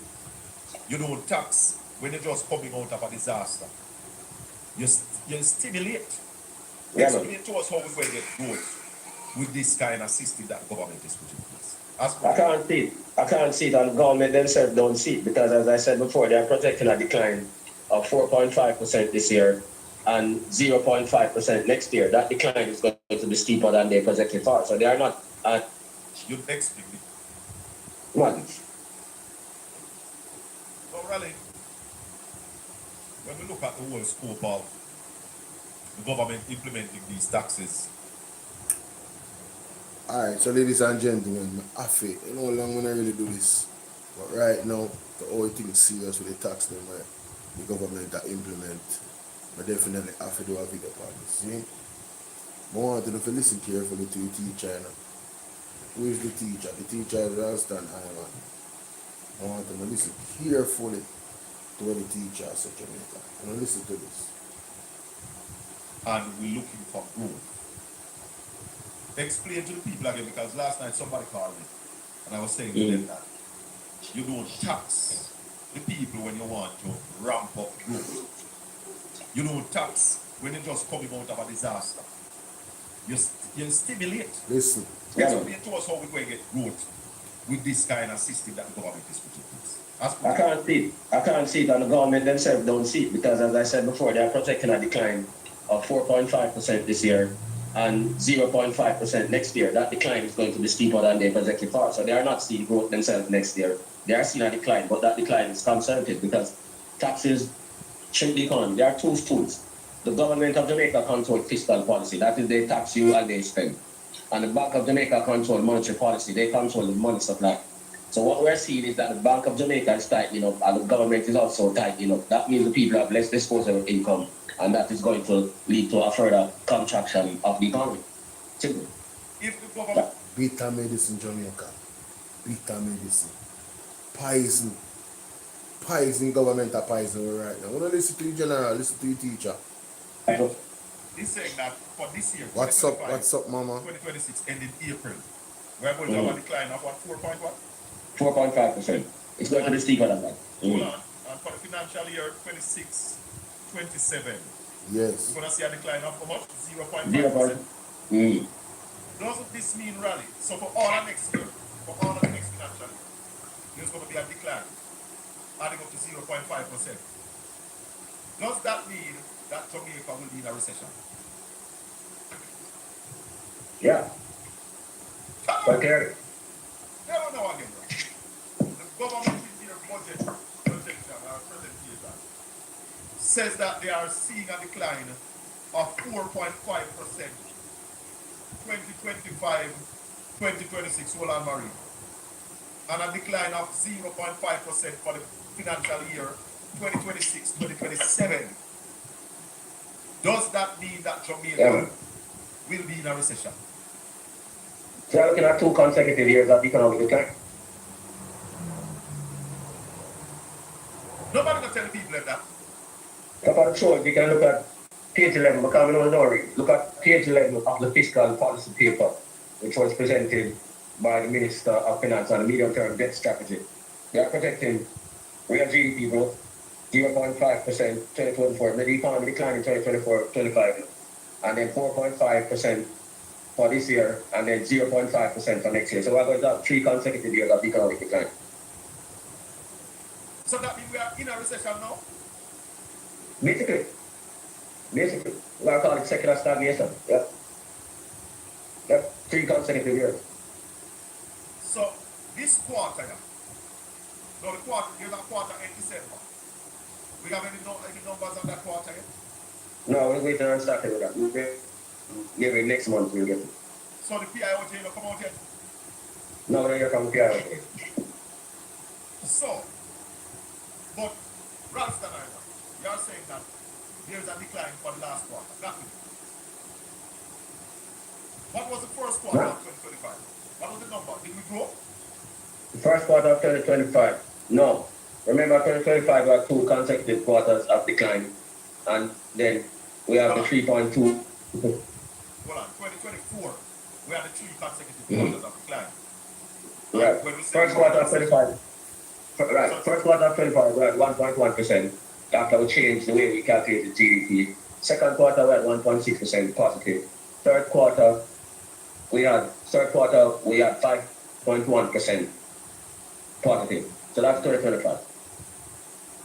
You don't tax when you're just coming out of a disaster. You stimulate. Yeah, Explain to us how we're going to get growth with this kind of system that the government is putting in place. I can't see it. I can't see it, and the government themselves don't see it, because as I said before, they are projecting a decline of 4.5% this year and 0.5% next year. That decline is going to be steeper than they projected for. So they are not at... You explain it. What? So really, when we look at the whole scope of the government implementing these taxes. Alright, so ladies and gentlemen, I feel, you know how long when I really do this. But right now, the whole thing is serious with the tax them where the government that implement. But definitely have to do a video on this. See? I want you to listen carefully to your teacher. You know? Who is the teacher? The teacher is Ralston Island. I want them to listen carefully to what the teacher said to me. And listen to this. And we're looking for growth. Explain to the people again, because last night somebody called me and I was saying to them that you don't tax the people when you want to ramp up growth. You don't tax when you're just coming out of a disaster. You stimulate. Listen. Explain to us how we're going to get growth with this kind of system that the government is putting in place. I can't see it. I can't see it, and the government themselves don't see it, because as I said before, they are projecting a decline of 4.5% this year and 0.5% next year. That decline is going to be steeper than they projected for. So they are not seeing growth themselves next year. They are seeing a decline, but that decline is conservative because taxes shrink the economy. There are 2 foods. The government of Jamaica controls fiscal policy. That is, they tax you and they spend. And the Bank of Jamaica controls monetary policy. They control the money supply. So what we're seeing is that the Bank of Jamaica is tightening up and the government is also tightening up. That means the people have less disposable income, and that is going to lead to a further contraction of the economy. Simple. If the government... Bitter medicine, Jamaica. Bitter medicine. Poison. Poison government are poison right now. We don't listen to the general, listen to the teacher. He's saying that for this year, What's up, mama? 2026 ending April, We are going to have a decline of what, 4 point what? 4.5%. It's going to be steeper than that. Hold on. And for the financial year 26, 27, Yes. we're going to see a decline of how much? 0.5%. 0. Doesn't this mean rally? So for all the next year, for all of the next financial year, there's going to be a decline, adding up to 0.5%. Does that mean that Jamaica will be in a recession? Yeah. Okay. They don't know again, right? The government in their budget projection or presentation says that they are seeing a decline of 4.5%. 2025, 2026, hold on, Marie. And a decline of 0.5% for the financial year 2026, 2027. Does that mean that Jamaica will be in a recession? So we're looking at 2 consecutive years of economic decline. Nobody can tell the people like that. Upon the choice, you can look at page 11, because we don't know it. Look at page 11 of the fiscal policy paper, which was presented by the Minister of Finance on the medium-term debt strategy. They are projecting real GDP growth, 0.5% 2024, the economy decline in 2024-25, and then 4.5% for this year, and then 0.5% for next year. So we're going to have 3 consecutive years of economic decline. So that means we are in a recession now? Basically, we are calling it secular stagnation. Yep. 3 consecutive years. So this quarter, no, the quarter, there's a quarter in December. We have any numbers on that quarter yet? No, we're waiting on starting with that. Maybe next month we'll get it. So the PIOT will come out yet? No, we're here from PIOT. So, but Ralston Island, you are saying that there's a decline for the last quarter. That means. What was the first quarter of 2025? What was the number? Did we grow? The first quarter of 2025, no. Remember, 2025 we had 2 consecutive quarters of decline, and then we have the 3.2. Hold on, 2024, we had the 3 consecutive quarters of decline. Right. When we say First quarter of 25. Right. First quarter of 25, we had 1.1% after we changed the way we calculated GDP. Second quarter, we had 1.6% positive. Third quarter, we had 5.1% positive. So that's 2025.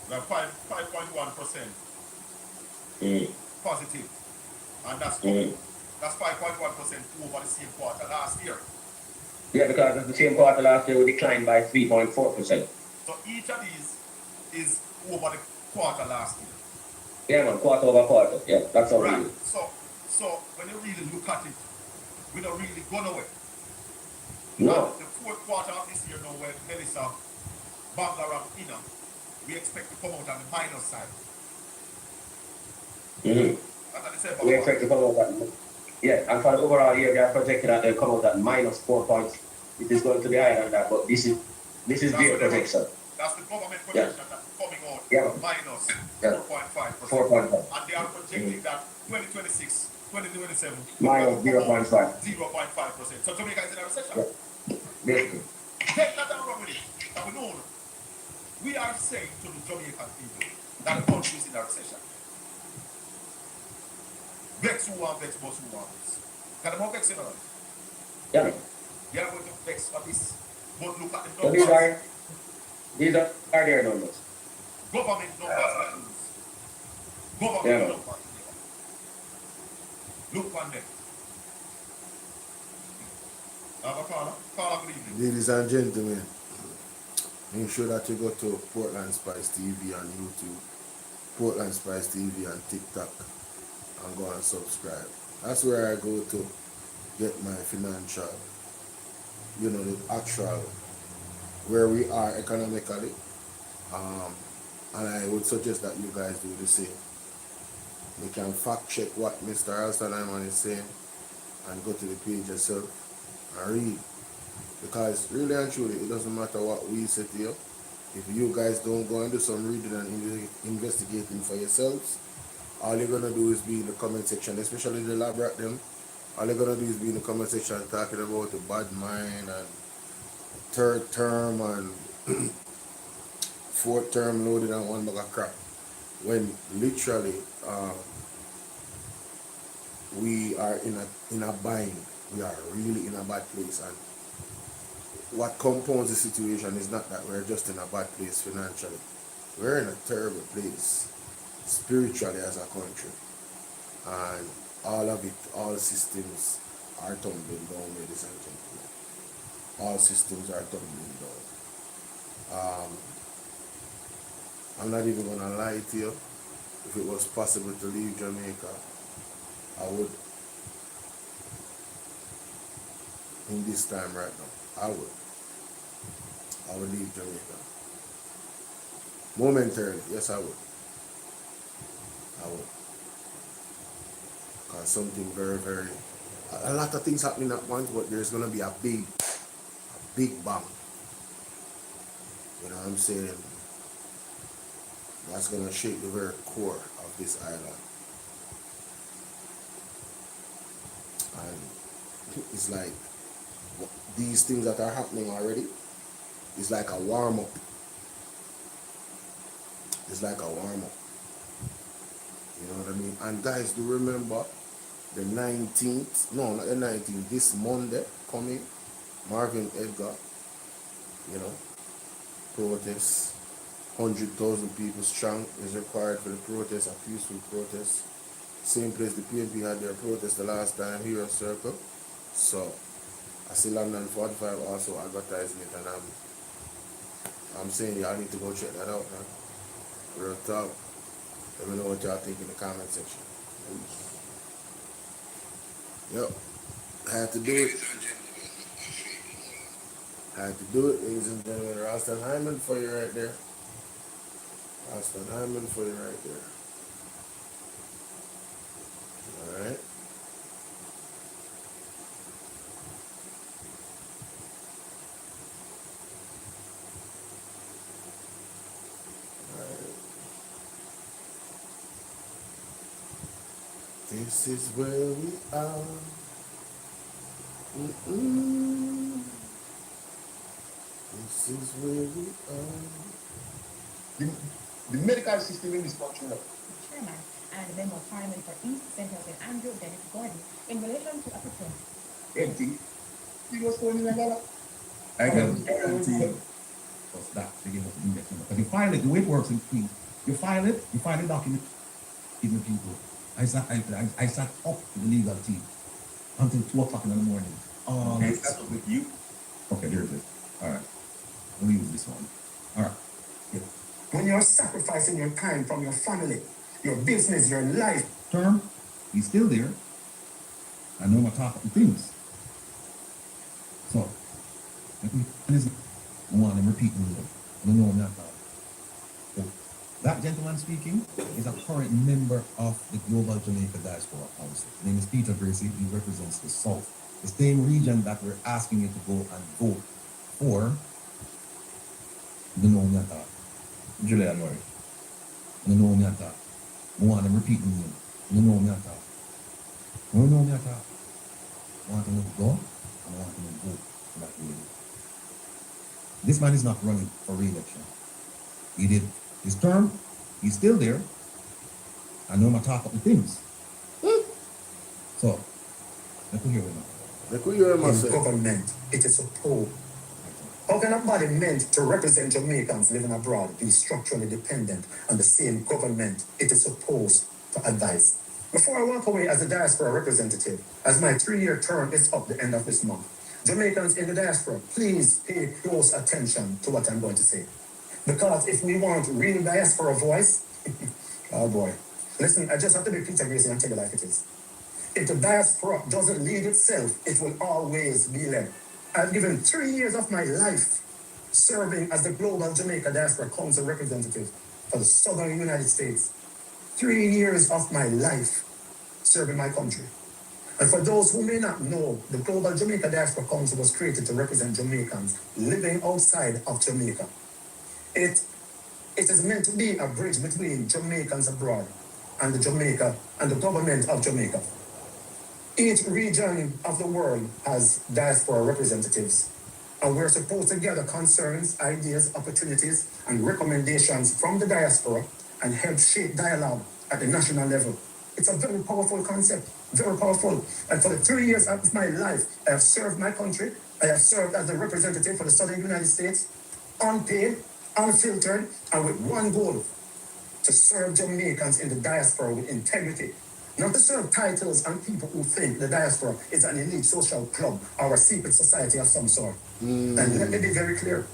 Now 5.1% positive. And that's 5.1% over the same quarter last year. Yeah, because the same quarter last year we declined by 3.4%. So each of these is over the quarter last year. Yeah, man, quarter over quarter. Yeah, that's how Right. we do it. So when you really look at it, we don't really go nowhere. No. The 4th quarter of this year now, when Melissa Bangaram Ina, we expect to come out on the minus side. Mm-hmm. We expect to come out at, yeah, and for the overall year, they are projecting that they'll come out at minus 4 points. It is going to be higher than that, but this is their projection. That's the government projection that's coming out minus 4.5%. 4.5. And they are projecting that 2026, 2027, minus 0.5. 0.5%. So Jamaica is in a recession. Yeah. Basically. Take that and run with it. That we know. We are saying to the Jamaican people that the country is in a recession. Vex who want vex, boss who want vex. Can the more vex in all? Yeah. You are going to vex for this. But look at the So numbers. these are their numbers. Government numbers that is. Government numbers. Look on them. Have a caller? Caller, good evening. Ladies and gentlemen, make sure that you go to Portland Spice TV on YouTube, Portland Spice TV on TikTok, and go and subscribe. That's where I go to get my financial, the actual, where we are economically. And I would suggest that you guys do the same. You can fact check what Mr. Alston is saying and go to the page yourself and read. Because really and truly, it doesn't matter what we say to you. If you guys don't go and do some reading and investigating for yourselves, all you're going to do is be in the comment section, especially the lab rat them, all they're gonna do is be in the comment section talking about the bad mind and third term and fourth term loaded on one bag of crap. When literally we are in a bind. We are really in a bad place, and what compounds the situation is not that we're just in a bad place financially. We're in a terrible place spiritually as a country, and all of it, all systems are tumbling down, ladies and gentlemen. All systems are tumbling down. I'm not even gonna lie to you. If it was possible to leave Jamaica, I would. In this time right now, I would leave Jamaica. Momentarily, yes I would. Because something very, very, a lot of things happening at once, but there's gonna be a big bang. You know what I'm saying? That's gonna shake the very core of this island. And it's like, these things that are happening already is like a warm-up. It's like a warm-up. You know what I mean? And guys, do remember the 19th, no, not the 19th, this Monday coming, Marvin Edgar, you know, protest, 100,000 people strong is required for the protest, a peaceful protest. Same place the PNP had their protest the last time, Hero Circle. So, I see London 45 also advertising it, and I'm saying y'all need to go check that out, man. Real talk. Let me know what y'all think in the comment section. Yep. Had to do it. Had to do it, ladies and gentlemen. Ralston Hyman for you right there. Ralston Hyman for you right there. Alright. This is where we are. This is where we are. The medical system in this country now. Chairman and Member of Parliament for East Central St. Andrew, Dennis Gordon, in relation to a petition. Empty. You was $4 million. I can guarantee you. What's that? They give us the index number. Because you file it, the way it works in Queens, you file the document, give the people. I sat up with the legal team until 2 o'clock in the morning. I sat up with you. Okay, there it is. All right. We'll use this one. All right. Yeah. When you're sacrificing your time from your family, your business, your life. Term, he's still there. I know my top of things. So, let me go on and repeat the word. I don't know I'm not talking. So, that gentleman speaking is a current member of the Global Jamaica Diaspora Council. His name is Peter Gracie. He represents the South, the same region that we're asking you to go and vote for. I don't know I'm not talking. Julian Murray. I don't know I'm not talking. I want to repeat the name. I don't know I'm not talking. I don't know I'm not talking. I want them to go and I want them to vote for that lady. This man is not running for re-election. He did his term, he's still there. I know my talk up the things. So, let me hear him. Let me hear him In say. government, it is a poll. How can a body meant to represent Jamaicans living abroad be structurally dependent on the same government it is supposed to advise? Before I walk away as a diaspora representative, as my 3-year term is up the end of this month, Jamaicans in the diaspora, please pay close attention to what I'm going to say. Because if we want real diaspora voice, oh boy. Listen, I just have to be Peter Gracie and tell you like it is. If the diaspora doesn't lead itself, it will always be led. I've given 3 years of my life serving as the Global Jamaica Diaspora Council representative for the Southern United States. 3 years of my life serving my country. And for those who may not know, the Global Jamaica Diaspora Council was created to represent Jamaicans living outside of Jamaica. It is meant to be a bridge between Jamaicans abroad and the government of Jamaica. Each region of the world has diaspora representatives, and we're supposed to gather concerns, ideas, opportunities, and recommendations from the diaspora and help shape dialogue at the national level. It's a very powerful concept, very powerful. And for the 3 years of my life, I have served my country. I have served as the representative for the Southern United States, unpaid, unfiltered, and with one goal: to serve Jamaicans in the diaspora with integrity. Not to serve titles and people who think the diaspora is an elite social club or a secret society of some sort. And let me be very clear.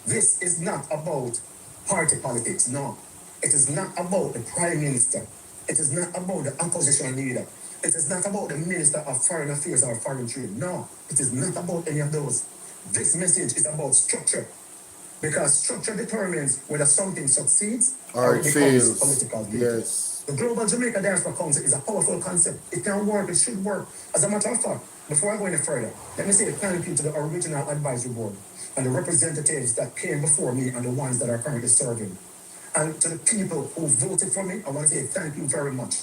This is not about party politics, no. It is not about the Prime Minister. It is not about the opposition leader. It is not about the Minister of Foreign Affairs or Foreign Trade. No, it is not about any of those. This message is about structure. Because structure determines whether something succeeds or it becomes political vehicle. Yes. The Global Jamaica Diaspora Council is a powerful concept. It can work, it should work. As a matter of fact, before I go any further, let me say thank you to the original advisory board and the representatives that came before me and the ones that are currently serving. And to the people who voted for me, I want to say thank you very much.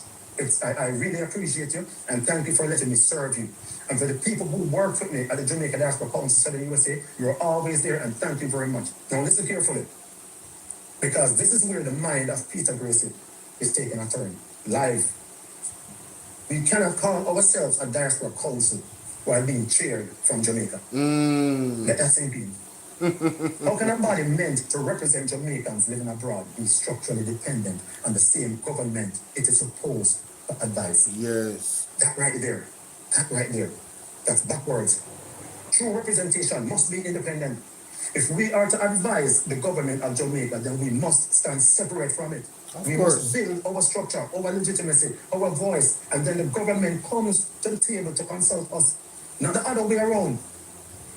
I really appreciate you, and thank you for letting me serve you. And for the people who worked with me at the Jamaica Diaspora Council Southern USA, you're always there, and thank you very much. Now listen carefully, because this is where the mind of Peter Gracie is taking a turn. Live. We cannot call ourselves a diaspora council while being chaired from Jamaica. Let that sink in. How can a body meant to represent Jamaicans living abroad be structurally dependent on the same government it is supposed to advise? Yes. That right there. That's backwards. True representation must be independent. If we are to advise the government of Jamaica, then we must stand separate from it. We must build our structure, our legitimacy, our voice, and then the government comes to the table to consult us. Not the other way around.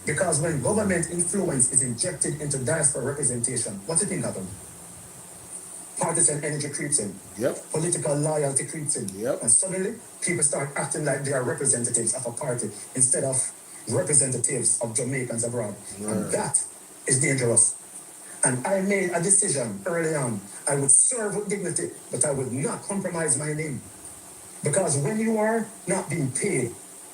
Because when government influence is injected into diaspora representation, what do you think happens? Partisan energy creeps in. Yep. Political loyalty creeps in. Yep. And suddenly, people start acting like they are representatives of a party instead of representatives of Jamaicans abroad. And that is dangerous. And I made a decision early on. I would serve with dignity, but I would not compromise my name. Because when you are not being paid,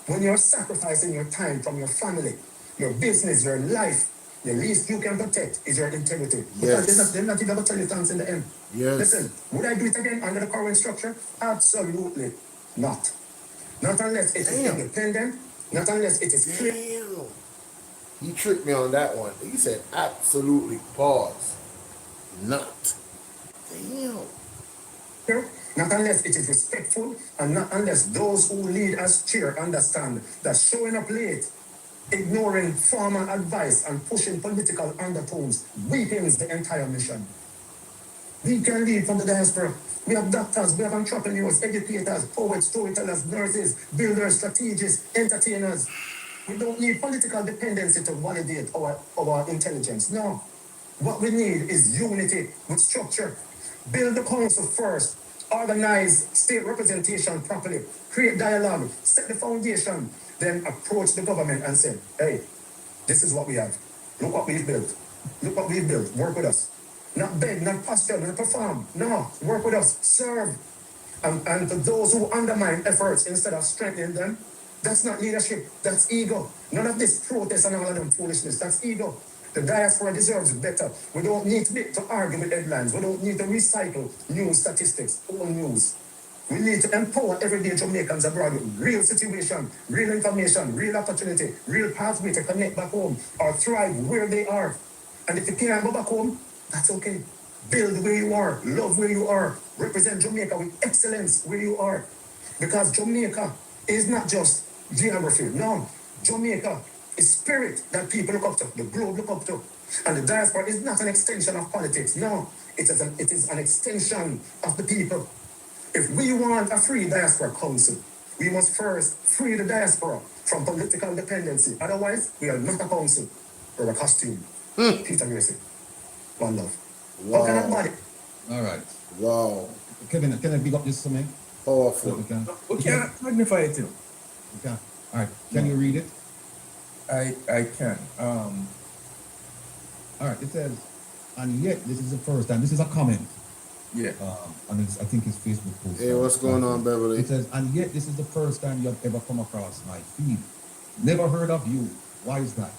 when you're sacrificing your time from your family, your business, your life, the least you can protect is your integrity. Yes. Because they're not even going to tell you thanks in the end. Yes. Listen, would I do it again under the current structure? Absolutely not. Not unless it is independent, not unless it is clear. Damn. He tricked me on that one. He said absolutely pause. Not. Damn. Not unless it is respectful, and not unless those who lead as chair understand that showing up late, ignoring formal advice, and pushing political undertones weakens the entire mission. We can lead from the diaspora. We have doctors, we have entrepreneurs, educators, poets, storytellers, nurses, builders, strategists, entertainers. We don't need political dependency to validate our intelligence. No. What we need is unity with structure. Build the council first. Organize state representation properly. Create dialogue. Set the foundation. Then approach the government and say, hey, this is what we have. Look what we've built. Look what we've built. Work with us. Not beg, not posture, not perform. No, work with us. Serve. And to those who undermine efforts instead of strengthening them, that's not leadership. That's ego. None of this protest and all of them foolishness. That's ego. The diaspora deserves better. We don't need to argue with headlines. We don't need to recycle news statistics, old news. We need to empower everyday Jamaicans abroad with real situation, real information, real opportunity, real pathway to connect back home or thrive where they are. And if you can't go back home, that's okay. Build where you are, love where you are, represent Jamaica with excellence where you are. Because Jamaica is not just geography. No, Jamaica is spirit that people look up to, the globe look up to. And the diaspora is not an extension of politics. No, it is an extension of the people. If we want a free diaspora council, we must first free the diaspora from political dependency. Otherwise, we are not a council. We're a costume. Peter Gracie. One love. Wow. How can I body? All right. Wow. Kevin, can I big up this to me? Powerful. We can. We can't magnify it too. We can. All right. Can you read it? I can. All right. It says, and yet this is the first time. This is a comment. Yeah. On his, I think his Facebook post. Hey, what's going on, Beverly? It says, and yet this is the first time you have ever come across my feed. Never heard of you. Why is that?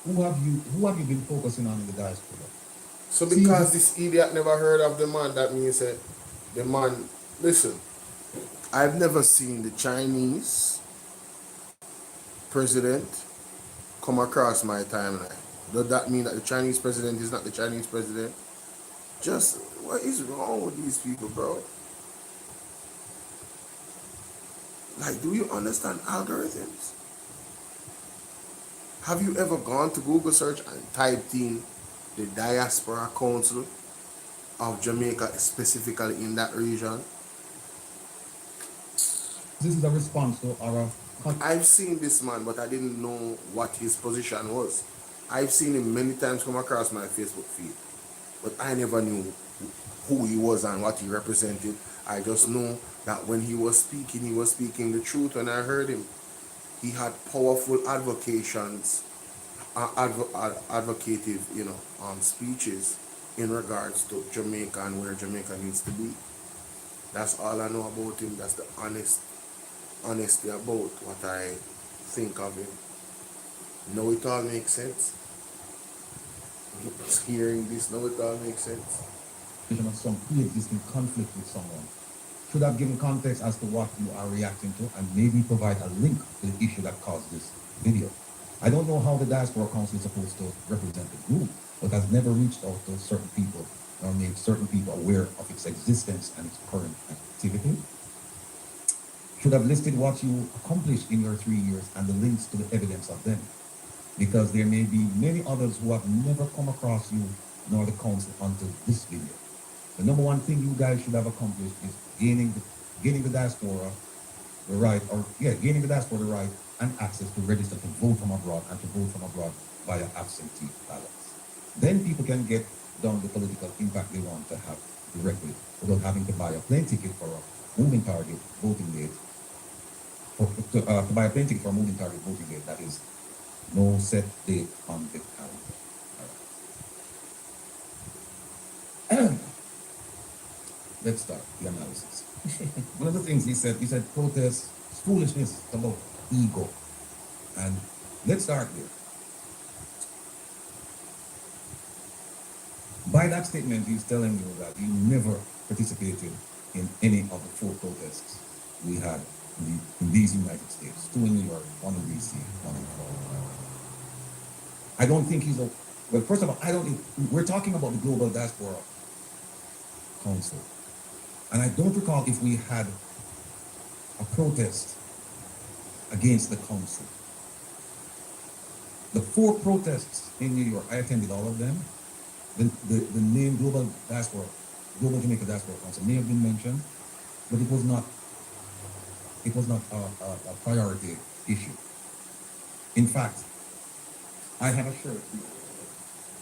Who have you been focusing on in the diaspora? So because this idiot never heard of the man, that means that the man, listen, I've never seen the Chinese president come across my timeline. Does that mean that the Chinese president is not the Chinese president? Just, what is wrong with these people, bro? Like, do you understand algorithms? Have you ever gone to Google search and typed in the Diaspora Council of Jamaica, specifically in that region? This is a response to our... I've seen this man, but I didn't know what his position was. I've seen him many times come across my Facebook feed, but I never knew who he was and what he represented. I just know that when he was speaking the truth. When I heard him, he had powerful advocations, advocative, speeches in regards to Jamaica and where Jamaica needs to be. That's all I know about him. That's the honesty about what I think of him. Now it all makes sense. Hearing this, now it all makes sense. Of some pre-existing conflict with someone. Should have given context as to what you are reacting to and maybe provide a link to the issue that caused this video. I don't know how the Diaspora Council is supposed to represent the group, but has never reached out to certain people or made certain people aware of its existence and its current activity. Should have listed what you accomplished in your 3 years and the links to the evidence of them, because there may be many others who have never come across you nor the council until this video. The number one thing you guys should have accomplished is gaining the diaspora the right, gaining the diaspora the right and access to register to vote from abroad and to vote from abroad via absentee ballots. Then people can get done the political impact they want to have directly without having to buy a plane ticket for a moving target voting date. To buy a plane ticket for a moving target voting date, that is no set date on the calendar. All right. Let's start the analysis. One of the things he said protest foolishness, it's about ego. And let's start there. By that statement, he's telling you that he never participated in any of the 4 protests we had in these United States, 2 in New York, 1 in DC, 1 in Florida. I don't think he's well, first of all, we're talking about the Global Diaspora Council. And I don't recall if we had a protest against the council. The 4 protests in New York, I attended all of them. The name Global Jamaica Diaspora Council may have been mentioned, but it was not a priority issue. In fact, I have a shirt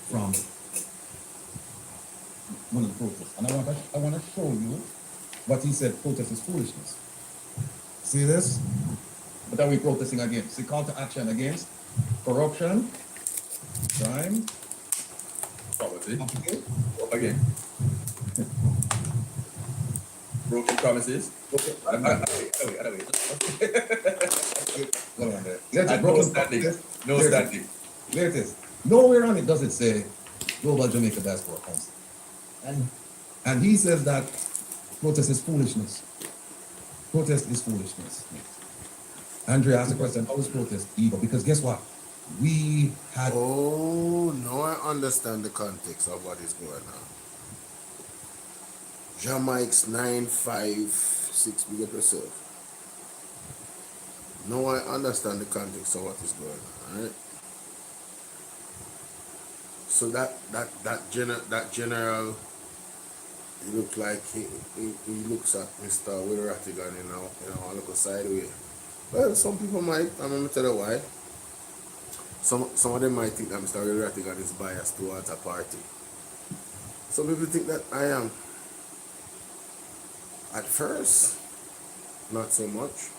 from one of the protests, and I want to show you what he said. Protest is foolishness. See this? What are we protesting against? See, call to action against corruption, crime, Poverty. Again. Broken promises. Okay. Wait. Hold on there. No standing. No standing. There it is. Nowhere on it does it say Global Jamaica Diaspora Council. And he says that protest is foolishness. Protest is foolishness. Andrea asked the question, how is protest ego? Because guess what? We had... Oh, no, I understand the context of what is going on. Jamaica's 956, big up yourself. No, I understand the context of what is going on, alright? So that general, he looks like he looks at Mr. Will Rattigan in a local sideway. Well, some people might, I'm going to tell you why. Some of them might think that Mr. Will Rattigan is biased towards a party. Some people think that I am. At first, not so much.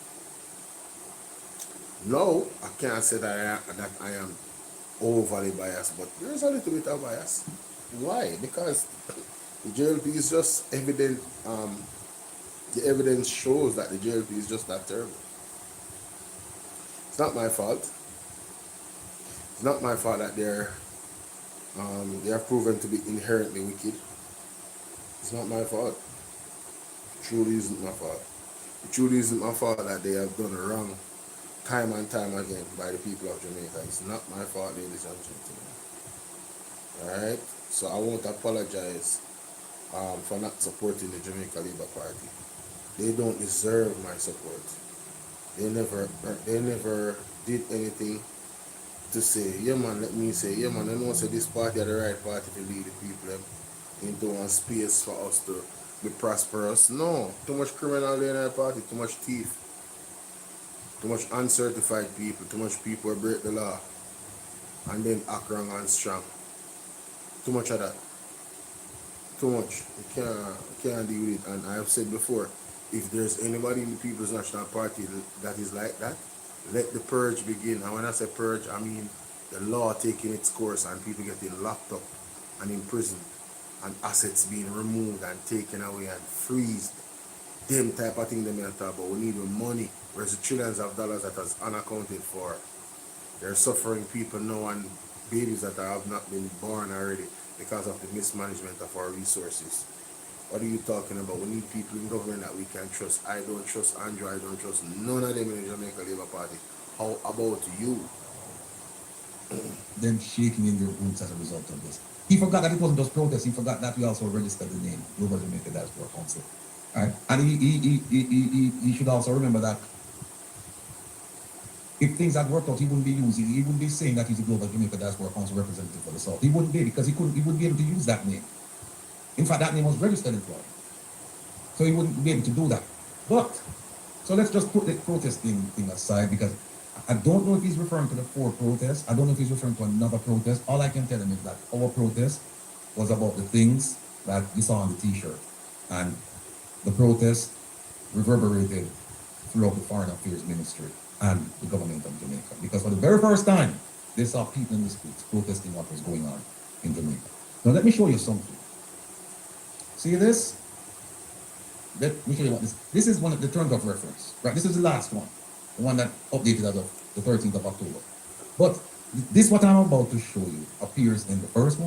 No, I can't say that I am overly biased, but there's a little bit of bias. Why? Because The JLP is just evident. The evidence shows that the JLP is just that terrible. It's not my fault. It's not my fault that they are proven to be inherently wicked. It's not my fault. It truly isn't my fault. It truly isn't my fault that they have done wrong time and time again by the people of Jamaica. It's not my fault, ladies and gentlemen. Alright? So I won't apologize for not supporting the Jamaica Labour Party. They don't deserve my support. They never did anything to say, yeah man, let me say, yeah man, I know say this party are the right party to lead the people into one space for us to be prosperous. No, too much criminal in our party, too much thief, too much uncertified people, too much people break the law and then act wrong and strong. Too much of that. Too much. You can't deal with it. And I have said before, if there's anybody in the People's National Party that is like that, let the purge begin. And when I say purge, I mean the law taking its course and people getting locked up and imprisoned and assets being removed and taken away and freezed. Them type of thing they may talk about. We need money. Where's the trillions of dollars that is unaccounted for? They're suffering people now and babies that have not been born already because of the mismanagement of our resources. What are you talking about? We need people in government that we can trust. I don't trust Andrew. I don't trust none of them in the Jamaica Labour Party. How about you? Them shaking in their boots as a result of this. He forgot that it wasn't just protest. He forgot that we also registered the name Global Jamaica Diaspora Council. All right, and he should also remember that if things had worked out, he wouldn't be saying that he's a Global Jamaica Diaspora Council representative for the South. He wouldn't be, because he wouldn't be able to use that name. In fact, that name was registered in Florida. So he wouldn't be able to do that. But, so let's just put the protesting thing aside, because I don't know if he's referring to the 4 protests. I don't know if he's referring to another protest. All I can tell him is that our protest was about the things that you saw on the t-shirt. And the protest reverberated throughout the Foreign Affairs Ministry and the government of Jamaica. Because for the very first time, they saw people in the streets protesting what was going on in Jamaica. Now let me show you something. See this? Let me show you what this is one of the terms of reference. Right, this is the last one. The one that updated as of the 13th of October. But this what I'm about to show you appears in the first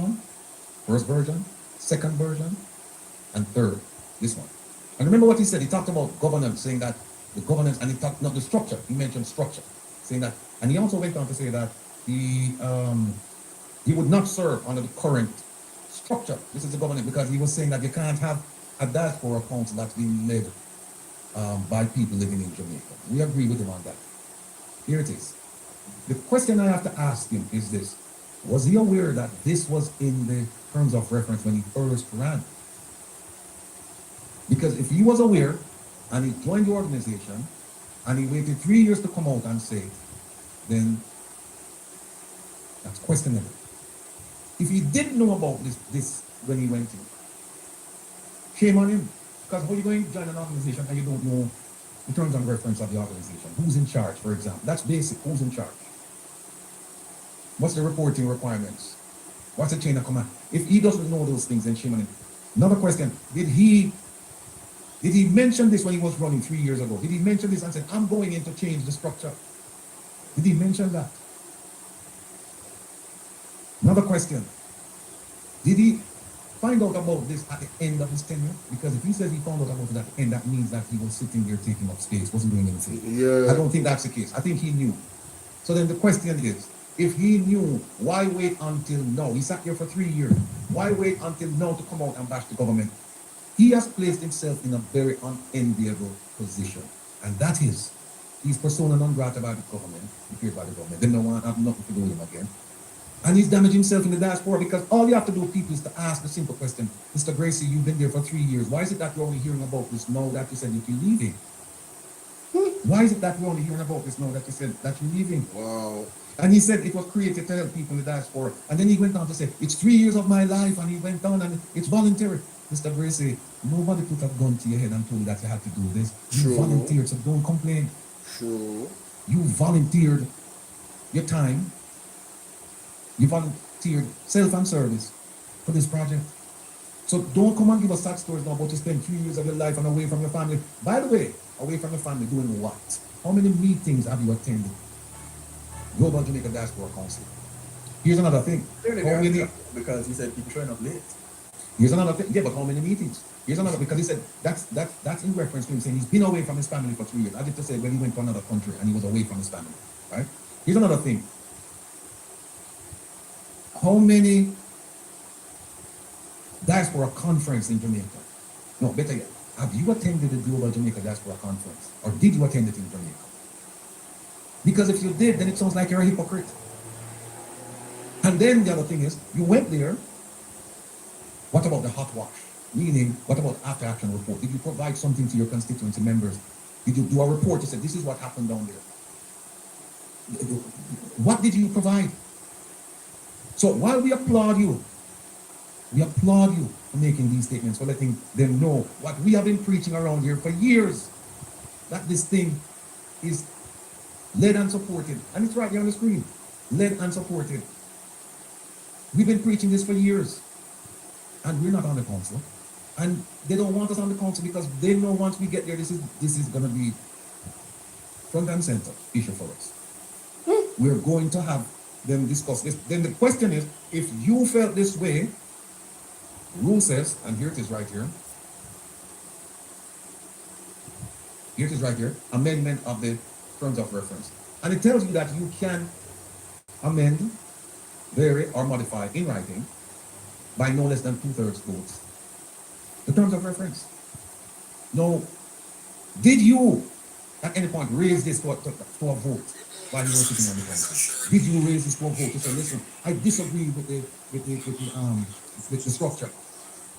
version, second version, and third, this one. And remember what he said, he talked about governance, saying that the governance, and he talked, not the structure, he mentioned structure, saying that, and he also went on to say that he would not serve under the current structure. This is the government, because he was saying that you can't have a diaspora council that's being led by people living in Jamaica. We agree with him on that. Here it is. The question I have to ask him is this: was he aware that this was in the terms of reference when he first ran? Because if he was aware and he joined the organization and he waited 3 years to come out and say it, then that's questionable. If he didn't know about this when he went in, shame on him. Because how are you going to join an organization and you don't know the terms and reference of the organization? Who's in charge, for example? That's basic. Who's in charge? What's the reporting requirements? What's the chain of command? If he doesn't know those things, then shame on him. Another question: Did he mention this when he was running 3 years ago? Did he mention this and said, I'm going in to change the structure? Did he mention that? Another question: did he find out about this at the end of his tenure? Because if he says he found out about it at the end, that means that he was sitting there taking up space, wasn't doing anything. Yeah. I don't think that's the case. I think he knew. So then the question is, if he knew, why wait until now? He sat here for 3 years. Why wait until now to come out and bash the government? He has placed himself in a very unenviable position. And that is, he's persona non grata by the government, declared by the government. They don't want to have nothing to do with him again. And he's damaged himself in the diaspora, because all you have to do, people, is to ask the simple question: Mr. Gracie, you've been there for 3 years. Why is it that you're only hearing about this now that you said you're leaving? Why is it that we're only hearing about this now that you said that you're leaving? Wow. And he said it was created to help people in the diaspora. And then he went on to say, it's 3 years of my life, and he went on and it's voluntary. Mr. Gracie, nobody put a gun to your head and told you that you had to do this. You volunteered, so don't complain. True. You volunteered your time. You volunteered self and service for this project. So don't come and give us sad stories now about you spend 3 years of your life and away from your family. By the way, away from your family doing what? How many meetings have you attended? Global Jamaica Diaspora Council. Here's another thing. How many? Because he said people showing up late. Here's another thing. Yeah, but how many meetings? Here's another, because he said that's in reference to him saying he's been away from his family for 3 years. I did to say when he went to another country and he was away from his family. Right? Here's another thing. How many diaspora conference in Jamaica? No, better yet, have you attended the Global Jamaica Diaspora Conference? Or did you attend it in Jamaica? Because if you did, then it sounds like you're a hypocrite. And then the other thing is, you went there. What about the hot wash? Meaning, what about after action report? Did you provide something to your constituency members? Did you do a report to say, this is what happened down there? What did you provide? So while we applaud you for making these statements, for letting them know what we have been preaching around here for years, that this thing is led and supported. And it's right here on the screen. Led and supported. We've been preaching this for years. And we're not on the council. And they don't want us on the council because they know once we get there, this is going to be front and center issue for us. We're going to have them discuss this. Then the question is, if you felt this way, rule says, and here it is right here. Here it is right here, amendment of the terms of reference. And it tells you that you can amend, vary, or modify in writing by no less than 2/3 votes the terms of reference. Now, did you at any point raise this to a vote while you were sitting on the council? Did you raise this to a vote to say, listen, I disagree with the structure.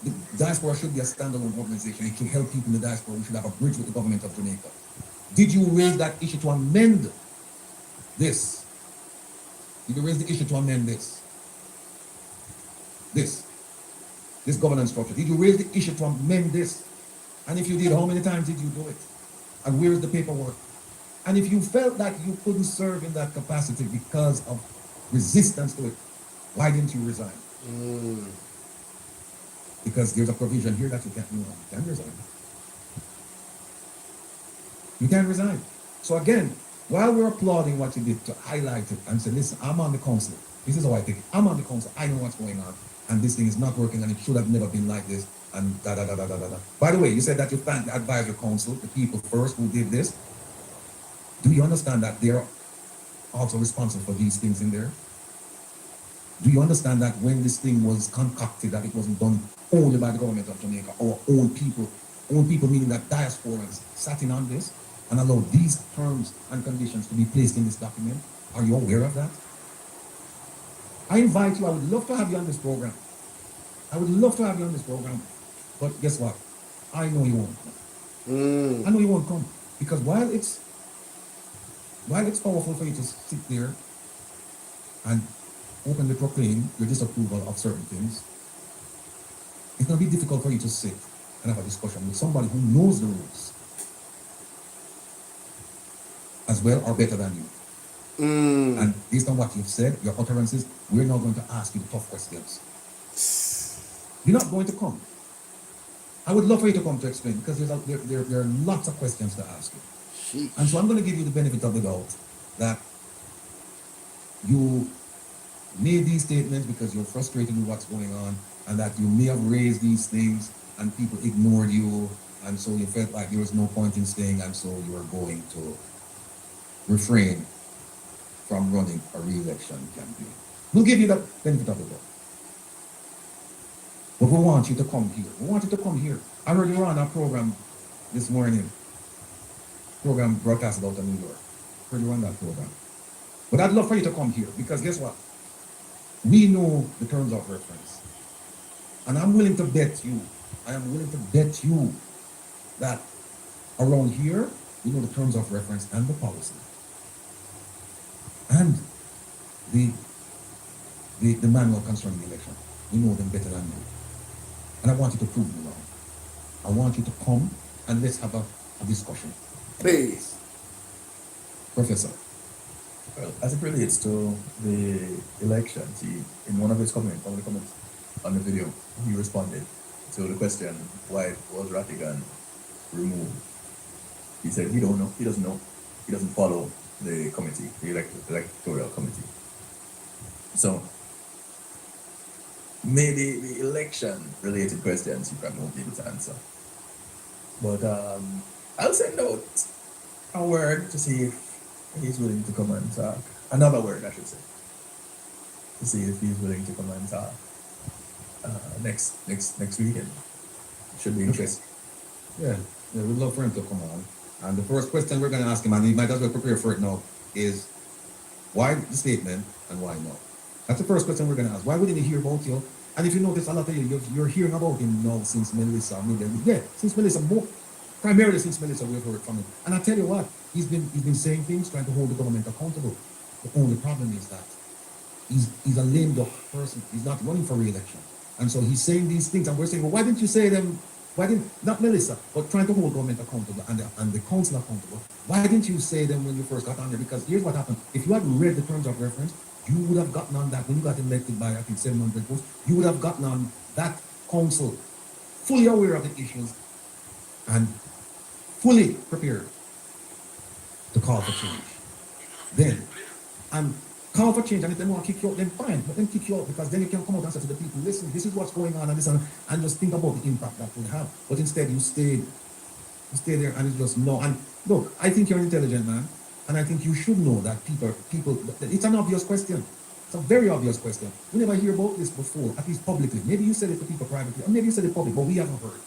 The diaspora should be a standalone organization. It should help people in the diaspora. We should have a bridge with the government of Jamaica. Did you raise that issue to amend this? Did you raise the issue to amend this? This governance structure? Did you raise the issue to amend this? And if you did, how many times did you do it? And where is the paperwork? And if you felt that you couldn't serve in that capacity because of resistance to it, why didn't you resign? Because there's a provision here that you can't resign. You can't resign. So again, while we're applauding what you did to highlight it and say, listen, I'm on the council. This is how I think. I'm on the council. I know what's going on. And this thing is not working and it should have never been like this. And da da da da da da. By the way, you said that you thanked the advisory council, the people first who did this. Do you understand that they're also responsible for these things in there? Do you understand that when this thing was concocted, that it wasn't done only by the government of Jamaica or own people meaning that diasporans sat in on this and allowed these terms and conditions to be placed in this document? Are you aware of that? I invite you, I would love to have you on this program. But guess what? I know you won't come. I know you won't come. Because while it's powerful for you to sit there and openly proclaim your disapproval of certain things, it's going to be difficult for you to sit and have a discussion with somebody who knows the rules as well or better than you. And based on what you've said, your utterances, we're not going to ask you the tough questions. You're not going to come. I would love for you to come to explain because there are lots of questions to ask you. Sheesh. And so I'm going to give you the benefit of the doubt that you made these statements because you're frustrated with what's going on and that you may have raised these things and people ignored you and so you felt like there was no point in staying and so you were going to refrain from running a re-election campaign. We'll give you the benefit of the doubt. But we want you to come here. I heard you were on a program this morning. Program broadcast out of New York. Heard you were on that program. But I'd love for you to come here because guess what? We know the terms of reference. And I'm willing to bet you that around here, we know the terms of reference and the policy. And the manual concerning the election. We know them better than you. And I want you to prove me wrong. I want you to come and let's have a discussion. Please. Professor. Well, as it relates to the elections, in one of his comments, on the video, he responded So the question, why was Rattigan removed? He said he don't know. He doesn't know. He doesn't follow the committee, the electoral committee. So maybe the election-related questions you probably won't be able to answer. But I'll send out a word to see if he's willing to come and talk. Another word, I should say, to see if he's willing to come and talk next weekend. Should be interesting. Yeah, we'd love for him to come on. And the first question we're going to ask him, and he might as well prepare for it now, is why the statement and why no? That's the first question we're going to ask. Why wouldn't he hear about you? And if you notice, a lot of you're hearing about him now since Melissa. Since Melissa, primarily since Melissa, we've heard from him. And I tell you what, he's been saying things, trying to hold the government accountable. The only problem is that he's a lame duck person. He's not running for re-election. And so he's saying these things, and we're saying, well, why didn't you say them? Why didn't, not Melissa, but trying to hold government accountable and the council accountable? Why didn't you say them when you first got on there? Because here's what happened. If you had read the terms of reference, you would have gotten on that when you got elected by, I think, 700 votes. You would have gotten on that council fully aware of the issues and fully prepared to call for change. Then, and call for change, and if they want to kick you out, then fine, but then kick you out, because then you can come out and say to the people, listen, this is what's going on, and this, and just think about the impact that will have. But instead, you stay there, and it's just no. And look, I think you're an intelligent man, and I think you should know that people, it's an obvious question. It's a very obvious question. We never hear about this before, at least publicly. Maybe you said it to people privately, or maybe you said it public, but we haven't heard.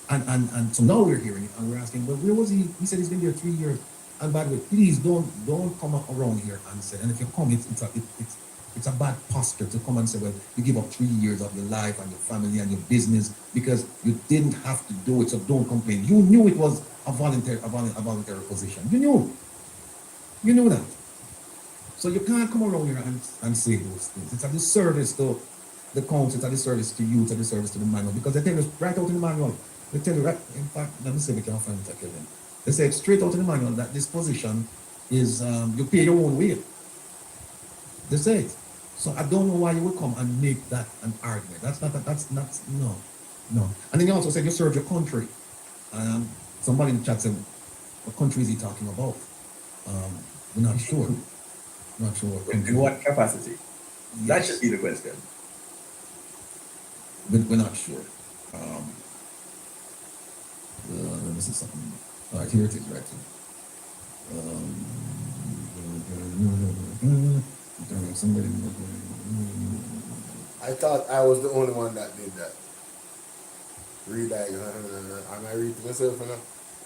And so now we're hearing it, and we're asking, well, where was he? He said he's been there 3 years. And by the way, please don't come up around here and say, and if you come, it's a bad posture to come and say, well, you give up 3 years of your life and your family and your business because you didn't have to do it, so don't complain. You knew it was a voluntary position. You knew that. So you can't come around here and say those things. It's a disservice to the council, it's a disservice to you, it's a disservice to the manual, because they tell you right out in the manual. They tell you right, in fact, let me see if we can find it again. They say straight out in the manual that this position is, you pay your own way. They say it. So I don't know why you would come and make that an argument. That's no. And then you also said you serve your country. Somebody in the chat said, what country is he talking about? We're not sure. Not sure. In what capacity? Yes. That should be the question. We're not sure. Let me see something. All right, here it is, right here. I thought I was the only one that did that. Read that, and I read to myself,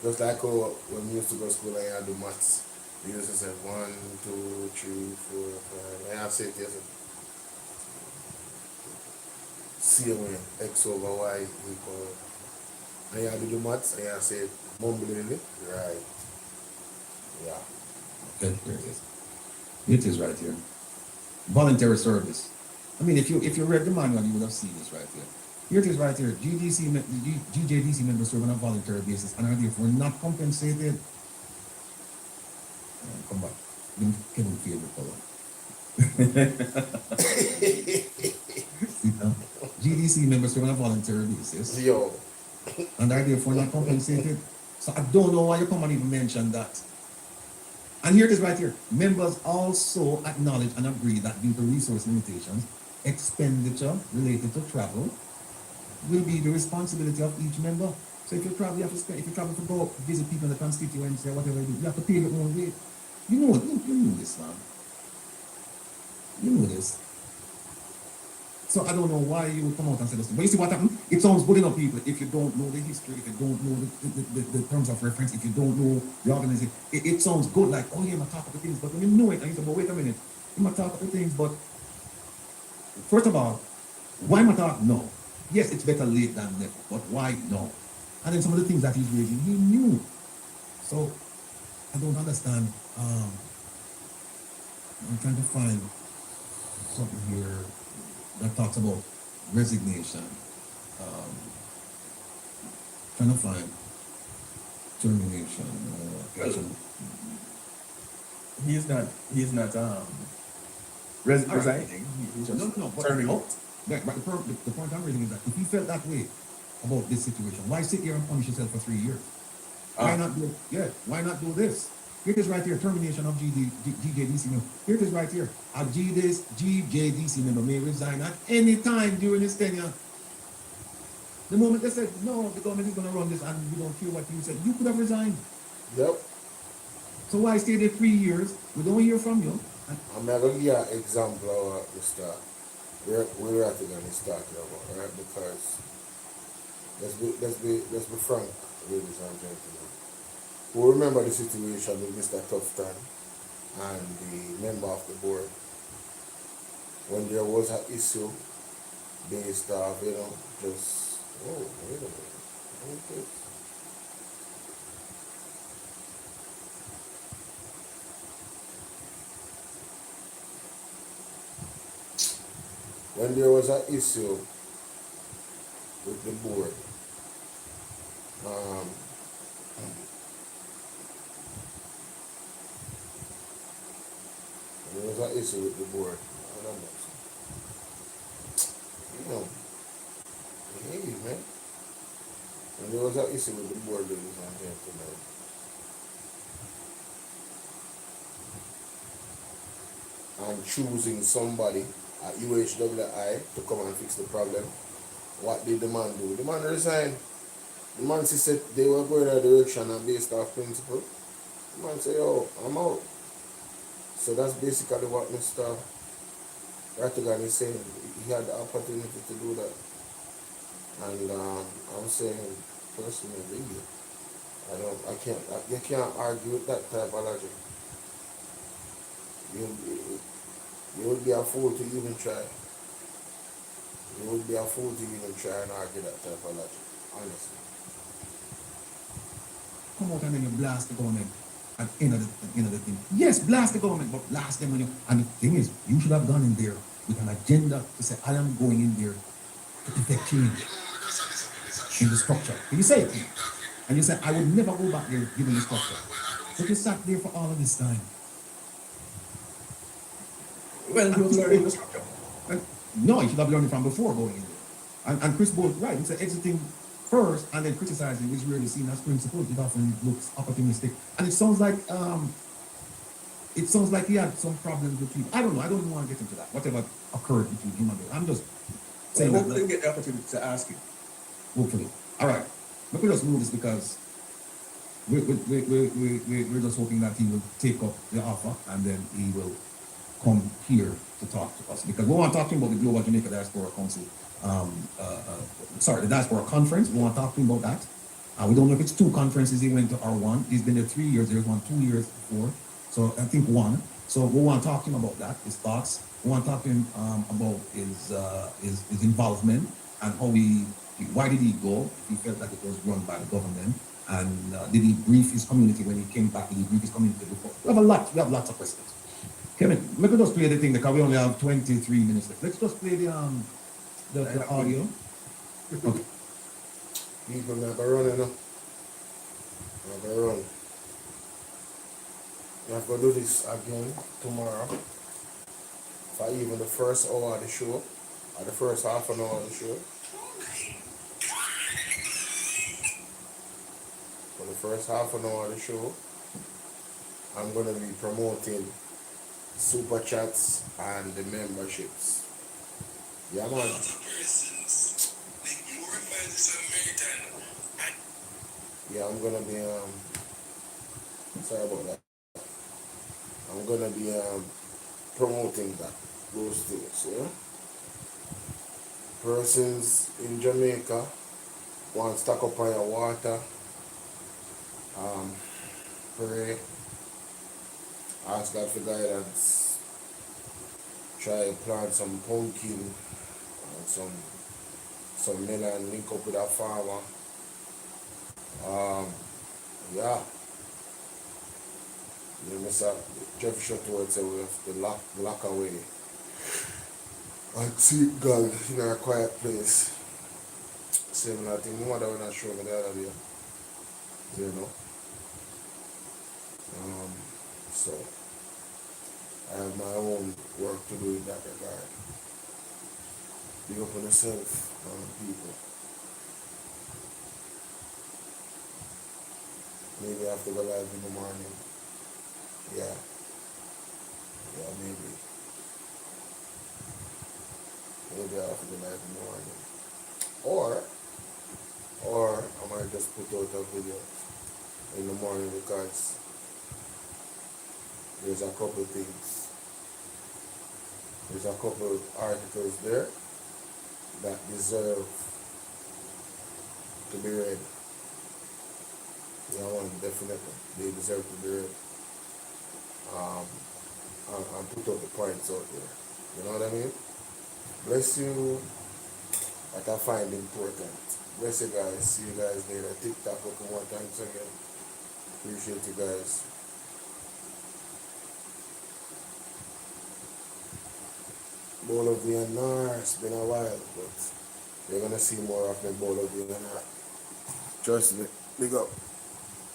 just like how when we used to go to school and I do maths. We used to say 1, 2, 3, 4, 5. And I say it, yes. See when X over Y equal. And I do the maths, and I say mumbling it. Right. Yeah. Okay, here it is. It is right here. Voluntary service. I mean, if you read the manual, you would have seen this right here. Here it is right here. GJDC members serve on a voluntary basis and are therefore not compensated. Come back. Give him favorite color. GDC members serve on a voluntary basis. Yo. And are therefore not compensated. So I don't know why you come and even mention that. And here it is right here. Members also acknowledge and agree that due to resource limitations, expenditure related to travel will be the responsibility of each member. So if you travel, if you travel to go visit people in the constituency or whatever you do, you have to pay your own way. You know this, man. You know this. So I don't know why you would come out and say this. But you see what happened? It sounds good enough, people, if you don't know the history, if you don't know the terms of reference, if you don't know the organization. It sounds good, like, oh yeah, I'm talk about things, but when you know it, and you say, well, wait a minute, I'm talk about things, but first of all, why am I talking? No. Yes, it's better late than never, but why no? And then some of the things that he's raising, he knew. So I don't understand. I'm trying to find something here that talks about resignation. Trying to find termination. He's not resigning. He's just No, turning out. But the point I'm raising is that if you felt that way about this situation, why sit here and punish yourself for 3 years? Why not do? Yeah, why not do this? Here it is right here, termination of GJDC member. Here it is right here. A GJDC member may resign at any time during his tenure. The moment they said, no, the government is going to run this and we don't care what you said, you could have resigned. Yep. So why stay there 3 years? We don't hear from you. I'm going to give you an example of what we're at again is talking about, right? Because let's be frank, ladies and gentlemen. We remember the situation with Mr. Tufton and the member of the board when there was an issue based off, just wait a minute. Okay. When there was an issue with the board, there was an issue with the board. I don't know. Hey, man. When there was an issue with the board, ladies and gentlemen, and choosing somebody at UHWI to come and fix the problem, what did the man do? The man resigned. The man said they were going in a direction and based off principle. The man said, oh, I'm out. So that's basically what Mr. Rattigan is saying. He had the opportunity to do that. And I'm saying, personally, you can't argue with that type of logic. You would be a fool to even try. You would be a fool to even try and argue that type of logic, honestly. Come out and then you blast the government at the end of the thing. Yes, blast the government, but blast them when you. And the thing is, you should have gone in there with an agenda to say, I am going in there to effect change in the structure. Can you say it? And you say, I would never go back there given the structure. But you sat there for all of this time. Well, you learned the structure. No, you should have learned it from before going in there. And Chris Bolt, right, he said exiting first and then criticizing is really seen as principled. It often looks opportunistic. And it sounds like he had some problems with people. I don't know, I don't even want to get into that. Whatever occurred between him and me. I'm just saying that. Hopefully you get the opportunity to ask him. Hopefully. All right. Let me just move this because we're just hoping that he will take up the offer and then he will come here to talk to us, because we want to talk to him about the Global Jamaica Diaspora Council, the Diaspora Conference. We want to talk to him about that. We don't know if it's 2 conferences he went to or 1. He's been there 3 years. There's one 2 years before. So I think 1. So we want to talk to him about that, his thoughts. We want to talk to him about his involvement and why did he go? He felt like it was run by the government. And did he brief his community when he came back? Did he brief his community before? We have lots of questions. Kevin, let me just play the thing because we only have 23 minutes left. Let's just play the audio. Okay. People never run, Never run. We have to do this again tomorrow for even the first hour of the show, or the first half an hour of the show. For the first half an hour of the show, I'm going to be promoting super chats and the memberships. Yeah, man. Yeah, I'm gonna be sorry about that. I'm gonna be promoting those things, yeah. Persons in Jamaica want to stock up on your water, pray, ask God for guidance, try plant some pumpkin and some melon, link up with a farmer. Yeah. Mr. Jeff Shuttleworth said we have to lock away and seek God in a quiet place. Similar thing, my mother when I showed me the other day. You know. So I have my own work to do in that regard. Big up on yourself, people. Maybe I have to go live in the morning. Yeah. Yeah, maybe. Maybe I have to go live in the morning. Or I might just put out a video in the morning because there's a couple things. There's a couple articles there that deserve to be read. Yeah, one definitely. They deserve to be read. And put up the points out there. You know what I mean? Bless you. Like I find important. Bless you guys. See you guys later. TikTok, couple more times again. Appreciate you guys. Bolo V&R, it's been a while, but you're gonna see more of me Bolo V&R. Trust me. Big up.